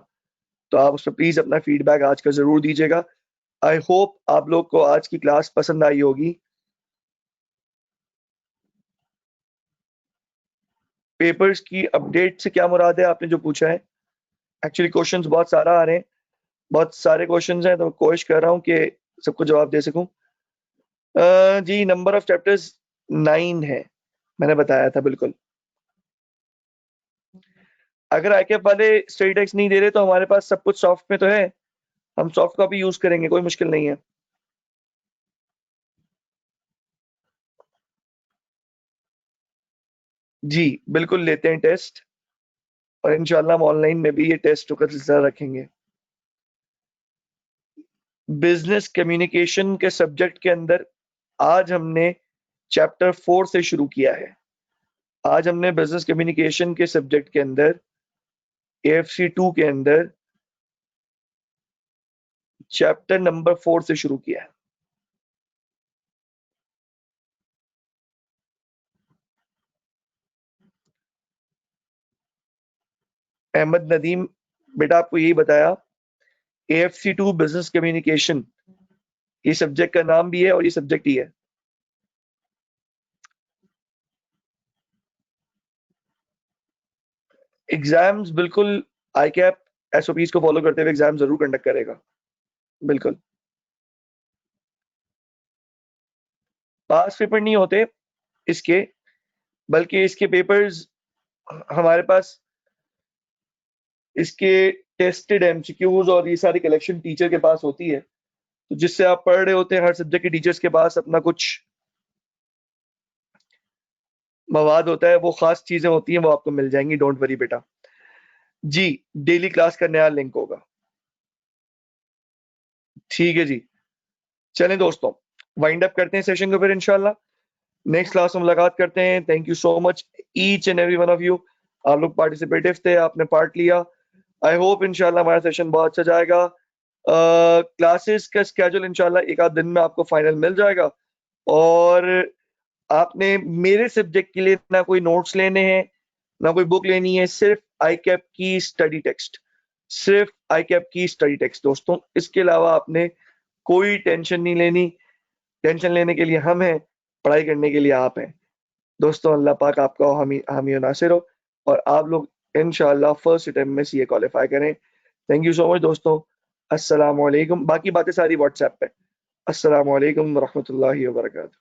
तो आप उस पर प्लीज अपना फीडबैक आज का जरूर दीजिएगा। आई होप आप लोग को आज की क्लास पसंद आई होगी। पेपर्स की अपडेट से क्या मुराद है, आपने जो पूछा है? एक्चुअली क्वेश्चंस बहुत सारा आ रहे हैं, बहुत सारे क्वेश्चंस हैं, तो मैं कोशिश कर रहा हूँ कि सबको जवाब दे सकूं। जी, नंबर ऑफ चैप्टर्स 9 है, मैंने बताया था बिल्कुल। अगर आईकेएफ वाले स्टडी टेक्स्ट नहीं दे रहे तो हमारे पास सब कुछ सॉफ्ट में तो है, हम सॉफ्ट कॉपी यूज करेंगे, कोई मुश्किल नहीं है। जी बिल्कुल लेते हैं टेस्ट, और इंशाल्लाह हम ऑनलाइन में भी ये टेस्ट का सिलसिला रखेंगे। बिजनेस कम्युनिकेशन के सब्जेक्ट के अंदर आज हमने चैप्टर 4 से शुरू किया है। आज हमने बिजनेस कम्युनिकेशन के सब्जेक्ट के अंदर एएफसी 2 के अंदर चैप्टर नंबर 4 से शुरू किया है। अहमद नदीम, बेटा आपको यही बताया, एएफसी 2 बिजनेस कम्युनिकेशन, ये सब्जेक्ट का नाम भी है और ये सब्जेक्ट ही है। एग्जाम्स बिल्कुल, आईकैप एसओपीज को फॉलो करते हुए एग्जाम जरूर कंडक्ट करेगा, बिल्कुल। पास पेपर नहीं होते इसके, बल्कि इसके पेपर्स हमारे पास इसके टेस्टेड एमसीक्यूज और ये सारी कलेक्शन टीचर के पास होती है, तो जिससे आप पढ़ रहे होते हैं, हर सब्जेक्ट के टीचर्स के पास अपना कुछ मवाद होता है, वो खास चीजें होती हैं, वो आपको मिल जाएंगी, डोंट वरी बेटा। जी, डेली क्लास का नया लिंक होगा। ठीक है जी, चलें दोस्तों, वाइंड अप करते हैं सेशन को फिर इंशाल्लाह। नेक्स्ट क्लास में मुलाकात करते हैं। Thank you so much each and every one of you. आप लोग पार्टिसिपेटिव थे, आपने पार्ट लिया। आई होप इंशाल्लाह हमारा सेशन बहुत अच्छा जाएगा। क्लासेस का स्केड्यूल इंशाल्लाह एक आध दिन में आपको फाइनल मिल जाएगा, और आपने मेरे सब्जेक्ट के लिए ना कोई नोट्स लेने हैं, ना कोई बुक लेनी है, सिर्फ आईकैप की स्टडी टेक्स्ट, सिर्फ आईकैप की स्टडी टेक्स्ट दोस्तों। इसके अलावा आपने कोई टेंशन नहीं लेनी। टेंशन लेने के लिए हम हैं, पढ़ाई करने के लिए आप हैं दोस्तों। अल्लाह पाक आपका हामी और नासिर हो, और आप लोग इंशाल्लाह फर्स्ट अटेम्प्ट में सीए क्वालिफाई करें। थैंक यू सो मच दोस्तों। अस्सलाम वालेकुम। बाकी बातें सारी व्हाट्सएप पे। अस्सलाम वालेकुम रहमतुल्लाहि व बरकातहू।